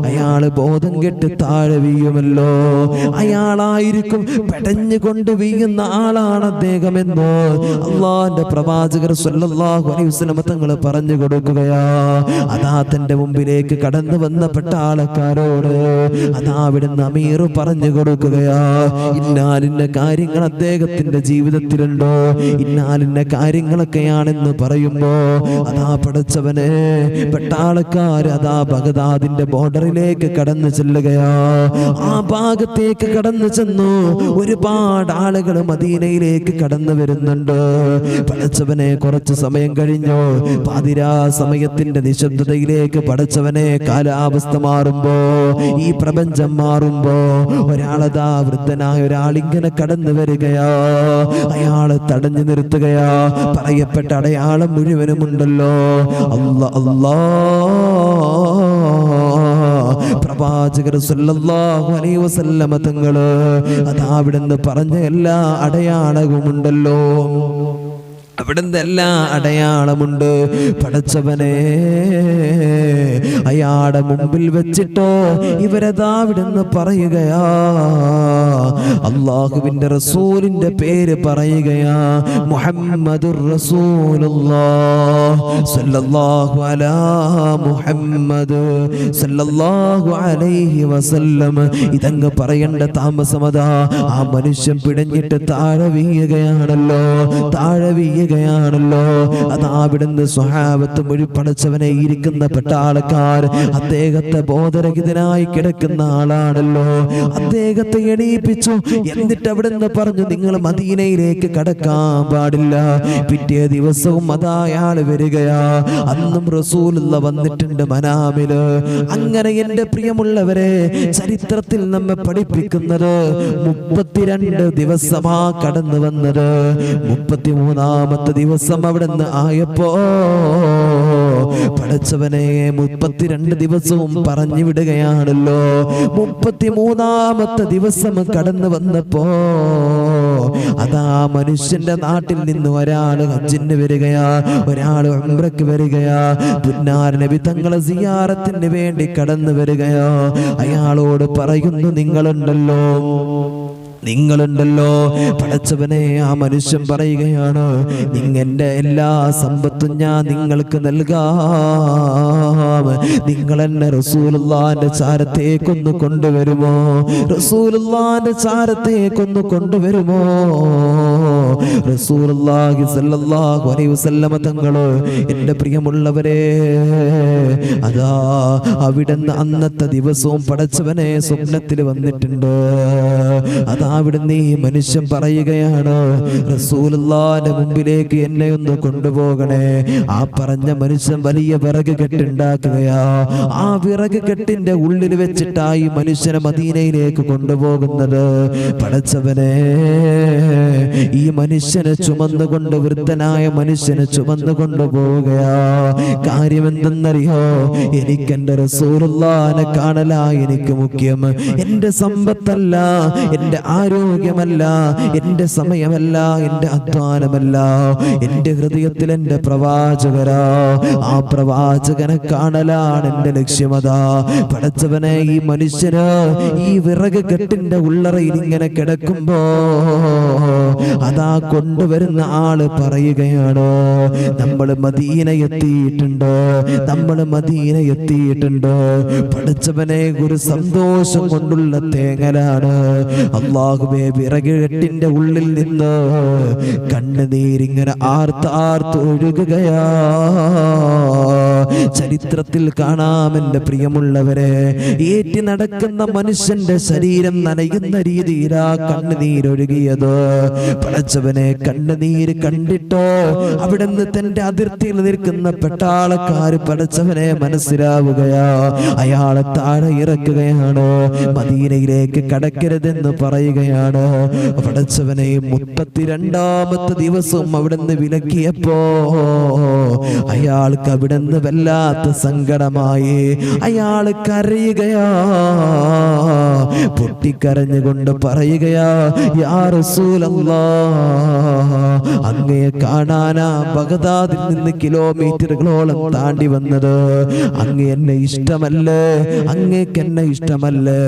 അയാള് ബോധം കെട്ട് താഴെ വീഴുമല്ലോ, അയാളായിരിക്കും പെടഞ്ഞുകൊണ്ട് വീഴുന്ന ആളാണ് അദ്ദേഹമെന്ന് അള്ളാന്റെ പ്രവാചകർ സ്വല്ലല്ലാഹു അലൈഹി വസല്ലം തങ്ങൾ പറഞ്ഞു കൊടുക്കുകയാ. അതാ തന്റെ മുമ്പിലേക്ക് കടന്നു വന്ന പട്ടാളക്കാരോട് അതാ അവിടുന്ന് അമീർ പറഞ്ഞു കൊടുക്കുകയാ, ഇന്നാലിന്ന കാര്യങ്ങൾ അദ്ദേഹത്തിന്റെ ജീവിതത്തിലുണ്ടോ, ഇന്നാലിന്ന കാര്യങ്ങളൊക്കെയാണെന്ന് പറയുമ്പോ അതാ പടച്ചവനെ പട്ടാളക്കാർ അതാ ബഗ്ദാദിന്റെ ബോർഡറിലേക്ക് കടന്നു ചെല്ലുകയാ. ആ ഭാഗത്തേക്ക് കടന്നു ചെന്നു. ഒരുപാട് ആളുകൾ മദീനയിലേക്ക് കടന്നു വരുന്നുണ്ട്. പടച്ചവനെ കുറച്ചു സമയം കഴിഞ്ഞു. പാതിരാ സമയത്തിന്റെ നിശബ്ദതയിലേക്ക് പടച്ചവനെ കാലാവസ്ഥ മാറുമ്പോ, ഈ പ്രപഞ്ചം മാറുമ്പോ ഒരാളതാ വൃദ്ധനായ ഒരാളിങ്ങനെ കടന്നു വരികയാ. അയാള് തടഞ്ഞു നിർത്തുകയാ. പറയപ്പെട്ട അടയാളം മുഴുവനും ഉണ്ടല്ലോ. അല്ലാ പ്രവാചകർ സ്വല്ലല്ലാഹു അലൈഹി വസല്ലം തങ്ങള് അതാ അവിടുന്ന് പറഞ്ഞ എല്ലാ അടയാളവുമുണ്ടല്ലോ, അവിടുന്ന് എല്ലാ അടയാളമുണ്ട്. പടച്ചവനെ അയാളുടെ മുമ്പിൽ വെച്ചിട്ടോ ഇവരതാ അവിടുന്ന് പറയുകയാ, അള്ളാഹുവിന്റെ റസൂലിന്റെ പേര് പറയുകയാ, മുഹമ്മദുർ റസൂലുള്ളാഹ് സ്വല്ലല്ലാഹു അലാ മുഹമ്മദ് സ്വല്ലല്ലാഹു അലൈഹി വസല്ലം. ഇതങ്ങ് പറയേണ്ട താമസമതാ ആ മനുഷ്യൻ പിടഞ്ഞിട്ട് താഴെ വീഴുകയാണല്ലോ, താഴെ വീഴുകയാണല്ലോ. അതാ അവിടുന്ന് സ്വഹാബത്ത് മുഴി പടച്ചവനെ ഇരിക്കുന്ന പട്ടാളക്കാർ അദ്ദേഹത്തെ ബോധരഹിതനായി കിടക്കുന്ന ആളാണല്ലോ, അദ്ദേഹത്തെ എണീപ്പിച്ചു. എന്നിട്ട് അവിടുന്ന് പറഞ്ഞു, നിങ്ങൾ മദീനയിലേക്ക് കടക്കാൻ പാടില്ല. പിറ്റേ ദിവസവും അതാ അയാൾ വരികയാ. അന്നും റസൂലുള്ള വന്നിട്ടുണ്ട് മനാമില്. അങ്ങനെ എന്റെ പ്രിയമുള്ളവരെ, ചരിത്രത്തിൽ നമ്മെ പഠിപ്പിക്കുന്നത് 32 ദിവസമാ കടന്നു വന്നത്. 33ാമത്തെ ദിവസം അവിടുന്ന് ആയപ്പോ പടച്ചവനെ 32 ദിവസവും പറഞ്ഞു വിടുകയാണല്ലോ. 33ാമത്തെ ദിവസം കടന്നു വന്നപ്പോ അതാ മനുഷ്യന്റെ നാട്ടിൽ നിന്ന് ഒരാള് ഹജ്ജിന് വരികയാ, ഒരാള് ഉംറയ്ക്ക് വരികയാ. പുന്നാർ നബി തങ്ങളെ സിയാറത്തിന് വേണ്ടി കടന്നു വരികയാ. അയാളോട് പറയുന്നു, നിങ്ങളുണ്ടല്ലോ പടച്ചവനെ. ആ മനുഷ്യൻ പറയുകയാണ്, നിങ്ങളുടെ എല്ലാ സമ്പത്തും ഞാൻ നിങ്ങൾക്ക് നൽകാം, നിങ്ങൾ എന്നെ റസൂലുള്ളാഹിന്റെ ചാരത്തേക്കൊന്ന് കൊണ്ടുവരുമോ, റസൂലുള്ളാഹിന്റെ ചാരത്തേക്കൊന്ന് കൊണ്ടുവരുമോ? റസൂലുള്ളാഹി സ്വല്ലല്ലാഹു അലൈഹി വസല്ലം തങ്ങള് എൻ്റെ പ്രിയമുള്ളവരെ അതാ അവിടുന്ന് അന്നത്തെ ദിവസവും പടച്ചവനെ സ്വപ്നത്തിൽ വന്നിട്ടുണ്ട്. അതാ അവിടുന്ന് ഈ മനുഷ്യൻ പറയുകയാണ്, റസൂലുള്ളാഹിന്റെ മുമ്പിലേക്ക് എന്നെ ഒന്ന് കൊണ്ടുപോകണേ. ആ പറഞ്ഞ മനുഷ്യൻ വലിയ വിറക് കെട്ടുണ്ടാക്കുകയാ. ആ വിറക് കെട്ടിന്റെ ഉള്ളിൽ വെച്ചിട്ടാ ഈ മനുഷ്യനെ മദീനയിലേക്ക് കൊണ്ടുപോകുന്നത്. പടച്ചവനെ, ഈ മനുഷ്യനെ ചുമന്നുകൊണ്ട്, വൃദ്ധനായ മനുഷ്യനെ ചുമന്നു കൊണ്ടുപോവുകയാ. കാര്യം എന്തെന്നറിയോ? എനിക്കെന്റെ റസൂലുള്ളാഹിനെ കാണലാ എനിക്ക് മുഖ്യം. എന്റെ സമ്പത്തല്ല, എന്റെ ആരോഗ്യമല്ല, എന്റെ സമയമല്ല, എന്റെ അധ്വാനമല്ല, എന്റെ ഹൃദയത്തിൽ എന്റെ പ്രവാചകരാ. ആ പ്രവാചകനെ കാണലാണ് എന്റെ ലക്ഷ്യമതാ. പടച്ചവനെ, ഈ മനുഷ്യന് ഈ വിറക് കെട്ടിന്റെ ഉള്ളറയിൽ ഇങ്ങനെ കിടക്കുമ്പോ അതാ കൊണ്ടുവരുന്ന ആള് പറയുകയാണ്, നമ്മൾ മദീന എത്തിയിട്ടുണ്ട്, നമ്മൾ മദീന എത്തിയിട്ടുണ്ട്. പടച്ചവനെ, ഒരു സന്തോഷം കൊണ്ടുള്ള തേങ്ങലാണ്. അല്ലാഹുവേ, വിറക് കെട്ടിന്റെ ഉള്ളിൽ നിന്ന് കണ്ണുനീരിങ്ങനെ ആർത്താർത്ത് ഒഴുകുകയാ. ചരിത്രത്തിൽ കാണാം എൻ്റെ പ്രിയമുള്ളവരെ, ഏറ്റി നടക്കുന്ന മനുഷ്യന്റെ ശരീരം നനയുന്ന രീതിയിലാ കണ്ണുനീരൊഴുകിയത്. പടച്ചവനെ, കണ്ണുനീര് കണ്ടിട്ടോ അവിടുന്ന് തന്റെ അതിർത്തിയിൽ നിൽക്കുന്ന പട്ടാളക്കാര് പടച്ചവനെ മനസ്സിലാവുകയാ. അയാളെ താഴെ ഇറക്കുകയാണ്, മദീനയിലേക്ക് കടക്കരുതെന്ന് പറയുകയാണ്. പടച്ചവനെ, 32ാമത്തെ ദിവസവും അവിടുന്ന് വിലക്കിയപ്പോ അയാൾക്ക് അവിടുന്ന് വല്ലാത്ത സങ്കടമായി. അയാൾ കരയുകയാ. പൊട്ടിക്കരഞ്ഞുകൊണ്ട് പറയുകയാ, യാ റസൂലല്ലാഹ്, അങ്ങയെ കാണാനാ ബഗ്ദാദിൽ നിന്ന് കിലോമീറ്ററുകളോളം താണ്ടി വന്നത്. അങ്ങ് എന്നെ ഇഷ്ടമല്ലേ? അങ്ങേക്ക് എന്നെ ഇഷ്ടമല്ലേ?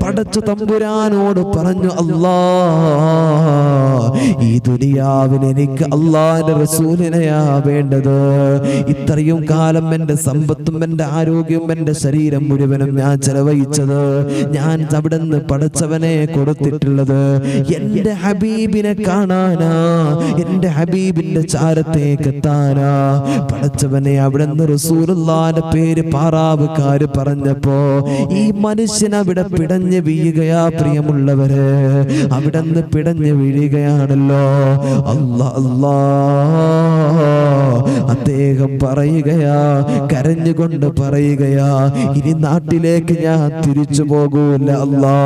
പടച്ച തമ്പുരാനോട് പറഞ്ഞു, അല്ലാഹ്, ഈ ദുനിയാവിൽ എനിക്ക് അല്ലാഹുവിന്റെ റസൂലിനെയാ വേണ്ടത്. ഇത്രയും കാലം എൻ്റെ സമ്പത്തും എൻ്റെ ആരോഗ്യവും എൻ്റെ ശരീരം മുഴുവനും ഞാൻ ചെലവഴിച്ചത്, ഞാൻ അവിടെ നിന്ന് പടച്ചവനെ കൊടുത്തിട്ടുള്ളത് എൻ്റെ ഹബീബിനെ കാണാനാ, എൻ്റെ ഹബീബിന്റെ ചാരത്തേക്ക് എത്താനാ. പടച്ചവനെ അവിടെ നിന്ന് റസൂലുള്ളാഹിന്റെ പേര് പാറാവുകാര് പറഞ്ഞപ്പോ ഈ മനുഷ്യൻ അവിടെ പിടഞ്ഞു വീഴുകയാ. പ്രിയമുള്ളവരെ, അവിടെ നിന്ന് പിടഞ്ഞു വീഴുകയാണല്ലോ. അല്ലാ അല്ലാ, അദ്ദേഹം പറയുകയാ, കരഞ്ഞുകൊണ്ട് പറയുകയാ, ഇനി നാട്ടിലേക്ക് ഞാൻ തിരിച്ചു പോകൂല അല്ലാ,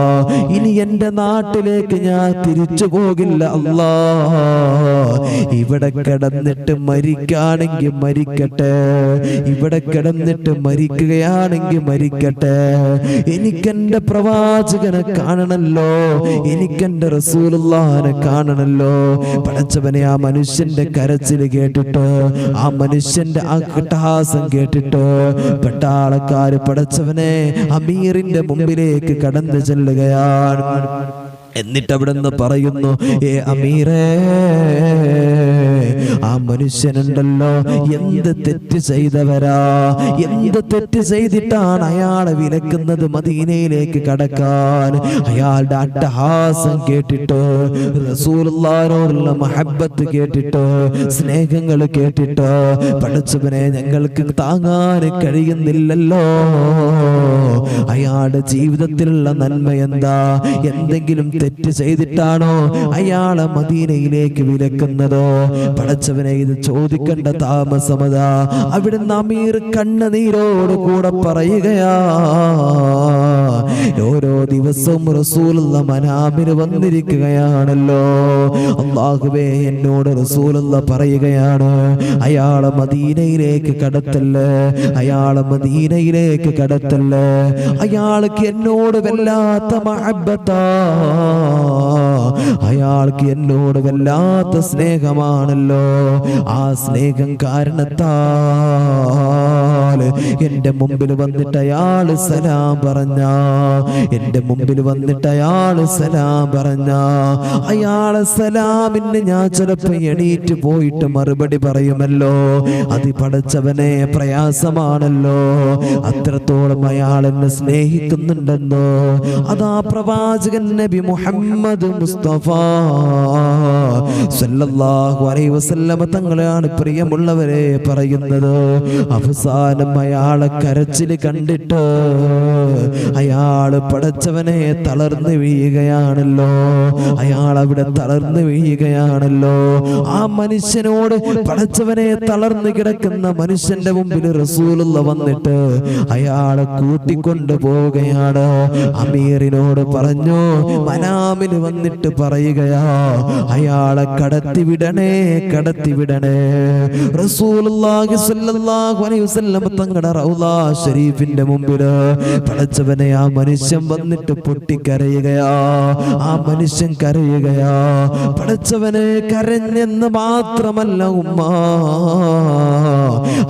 ഇനി എൻ്റെ നാട്ടിലേക്ക് ഞാൻ തിരിച്ചു പോകില്ല അല്ലാ. ഇവിടെ കിടന്നിട്ട് മരിക്കുകയാണെങ്കിൽ മരിക്കട്ടെ, ഇവിടെ കിടന്നിട്ട് മരിക്കുകയാണെങ്കിൽ മരിക്കട്ടെ. എനിക്കെന്റെ പ്രവാചകനെ കാണണല്ലോ, എനിക്കെന്റെ റസൂലുള്ളാഹിനെ കാണണല്ലോ. പടച്ചവനെ, ആ മനുഷ്യന്റെ കരച്ചിൽ കേട്ടിട്ട്, ആ മനുഷ്യന്റെ ആ കട്ടഹാസം കേട്ടിട്ട് പട്ടാളക്കാര് പടച്ചവനെ അമീറിന്റെ മുമ്പിലേക്ക് കടന്നു ചെല്ലുകയാണ്. എന്നിട്ട് അവിടെ നിന്ന് പറയുന്നു, ഏ അമീറേ, ആ മനുഷ്യനുണ്ടല്ലോ എന്ത് തെറ്റ് ചെയ്തവരാ, എന്ത് തെറ്റ് ചെയ്തിട്ടാണ് അയാളെ വിലക്കുന്നത് മദീനയിലേക്ക് കടക്കാൻ. അയാളുടെ അട്ടഹാസം കേട്ടിട്ട്, റസൂലുള്ളാഹിനോടുള്ള മഹബ്ബത്ത് കേട്ടിട്ട്, സ്നേഹങ്ങൾ കേട്ടിട്ട് പടച്ചവനെ ഞങ്ങൾക്ക് താങ്ങാൻ കഴിയുന്നില്ലല്ലോ. അയാളുടെ ജീവിതത്തിലുള്ള നന്മ എന്താ? എന്തെങ്കിലും തെറ്റ് ചെയ്തിട്ടാണോ അയാളെ മദീനയിലേക്ക് വിലക്കുന്നത്? പടച്ചവനെ, ഇത് ചോദിക്കേണ്ട താമസമതാ. അവിടുന്ന് അമീർ കണ്ണുനീരോട് കൂടെ പറയുകയാ, ഓരോ ദിവസവും റസൂലുള്ള മനാമിന് വന്നിരിക്കുകയാണല്ലോ. അല്ലാഹുവേ, എന്നോട് റസൂലുള്ള പറയുകയാണ്, അയാളെ മദീനയിലേക്ക് കടത്തല്ലേ, അയാളെ മദീനയിലേക്ക് കടത്തല്ലേ. അയാൾക്ക് എന്നോട് വല്ലാത്ത മഹബ്ബത്താ, അയാൾക്ക് എന്നോട് വല്ലാത്ത സ്നേഹമാണല്ലോ. ആ സ്നേഹം കാരണത്താൽ എന്റെ മുമ്പിൽ വന്നിട്ട് അയാൾ സലാം പറഞ്ഞ, എന്റെ മുമ്പിൽ വന്നിട്ട് അയാൾ സലാം പറഞ്ഞ, അയാളെ സലാമിന് ഞാൻ ചിലപ്പോ എണീറ്റ് പോയിട്ട് മറുപടി പറയുമല്ലോ. അത് പടച്ചവനെ പ്രയാസമാണല്ലോ. അത്രത്തോളം അയാൾ എന്നെ സ്നേഹിക്കുന്നുണ്ടെന്നോ. അതാ പ്രവാചകൻ നബി മുഹമ്മദ് മുസ്തഫ സല്ലല്ലാഹു അലൈഹി വസല്ലമ തങ്ങളാണ് പ്രിയമുള്ളവരെ പറയുന്നത്. അവസാനം അയാളെ കരച്ചിൽ കണ്ടിട്ട് അയാള് പടച്ചവനെ തളർന്നു വീഴുകയാണല്ലോ. അയാൾ അവിടെ തളർന്നു വീഴുകയാണല്ലോ. ആ മനുഷ്യനോട്, പടച്ചവനെ തളർന്നു കിടക്കുന്ന മനുഷ്യന്റെ മുമ്പിൽ റസൂലുള്ള വന്നിട്ട് അയാളെ കൂട്ടിക്കൊണ്ടു പോവുകയാണ്. അമീറിനോട് പറഞ്ഞു, മനാമിൽ വന്നിട്ട് പറയുകയാ, അയാളെ കടത്തിവിടണേ, കടത്തിവിടണേ. റസൂലുള്ളാഹി സ്വല്ലല്ലാഹു അലൈഹി വസല്ലം തങ്ങളുടെ റൗള ശരീഫിന്റെ മുമ്പില് പടച്ചവനെ ആ മനുഷ്യൻ വന്നിട്ട് പൊട്ടിക്കരയുകയാ. ആ മനുഷ്യൻ കരയുകയാ. പടച്ചവനെ, കരഞ്ഞെന്ന് മാത്രമല്ല ഉമ്മ,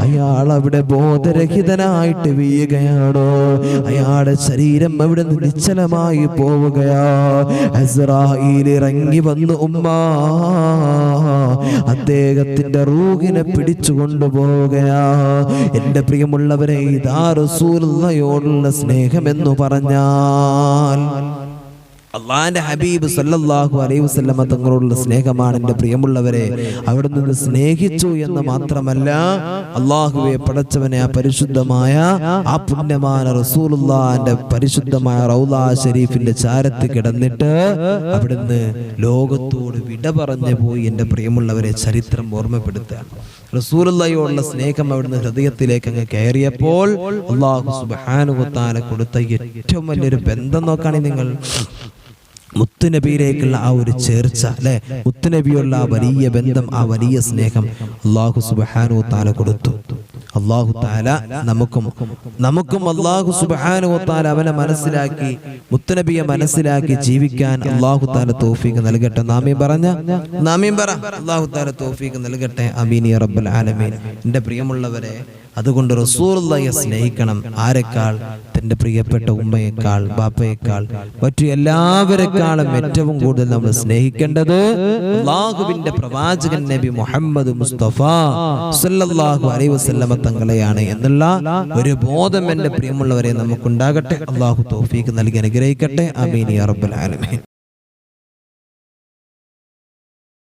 അയാൾ അവിടെ ബോധരഹിതനായിട്ട് വീഴുകയാണോ. അയാളുടെ ശരീരം അവിടെ നിശ്ചലമായി പോവുകയാ. ഇസ്രായേൽ ഇറങ്ങി വന്നു ഉമ്മ അദ്ദേഹത്തിന്റെ റൂഹിനെ പിടിച്ചു കൊണ്ടുപോവുകയാ. എന്റെ പ്രിയമുള്ളവരെ, ഇതാ റസൂലുള്ളാഹിയോടുള്ള സ്നേഹമെന്നു പറഞ്ഞാൽ അള്ളാന്റെ ഹബീബ് സല്ലല്ലാഹു അലൈഹി വസല്ലമ തങ്ങളോടുള്ള സ്നേഹമാണ്. എൻ്റെ പ്രിയമുള്ളവരെ, അവിടെ നിന്ന് സ്നേഹിച്ചു എന്ന് മാത്രമല്ല, അള്ളാഹുവെ പടച്ചവനെ, ആ പരിശുദ്ധമായ ആ പുണ്യമായ റസൂലുള്ളാഹിന്റെ പരിശുദ്ധമായ റൗള ശരീഫിന്റെ ചാരത്ത് കിടന്നിട്ട് അവിടുന്ന് ലോകത്തോട് വിട പറഞ്ഞു പോയി. എൻ്റെ പ്രിയമുള്ളവരെ, ചരിത്രം ഓർമ്മപ്പെടുത്തുകയാണ്. റസൂലുള്ളാഹിയോടുള്ള സ്നേഹം അവിടുന്ന് ഹൃദയത്തിലേക്ക് അങ്ങ് കയറിയപ്പോൾ അല്ലാഹു സുബ്ഹാനഹു വ തആല കൊടുത്ത ഏറ്റവും വലിയൊരു ബന്ധം നോക്കുകയാണെങ്കിൽ നിങ്ങൾ, മുത്തുനബിയിലേക്കുള്ള ആ ഒരു ചേർച്ച, അല്ലെ, മുത്തുനബിയുള്ള ആ വലിയ ബന്ധം, ആ വലിയ സ്നേഹം അല്ലാഹു സുബ്ഹാനഹു വ തആല കൊടുത്തു. അല്ലാഹു തആല നമുക്കും അല്ലാഹു സുബ്ഹാനഹു വ തആല അവനെ മനസ്സിലാക്കി, മുത്തുനബിയെ മനസ്സിലാക്കി ജീവിക്കാൻ അല്ലാഹു തആല തൗഫീഖ് നൽകട്ടെ. നാമീൻ പറ. അല്ലാഹു തആല തൗഫീഖ് നൽകട്ടെ. ആമീൻ യാ റബ്ബൽ ആലമീൻ. എൻ്റെ പ്രിയമുള്ളവരെ, അതുകൊണ്ട് റസൂലുള്ളാഹിയെ സ്നേഹിക്കണം. ആരെക്കാൾ? തൻ്റെ പ്രിയപ്പെട്ട ഉമ്മയേക്കാൾ, ബാപ്പയേക്കാൾ, മറ്റു എല്ലാവരെക്കാളും ഏറ്റവും കൂടുതൽ നമ്മൾ സ്നേഹിക്കേണ്ടത് അല്ലാഹുവിന്റെ പ്രവാചകൻ നബി മുഹമ്മദ് മുസ്തഫ സല്ലല്ലാഹു അലൈഹി വസല്ലമ തങ്ങളെയാണ് എന്നുള്ള ഒരു ബോധം എൻ്റെ പ്രിയമുള്ളവരെ നമുക്കുണ്ടാകട്ടെ. അല്ലാഹു തൗഫീഖ് നൽകി അനുഗ്രഹിക്കട്ടെ. ആമീൻ യാ റബ്ബൽ ആലമീൻ.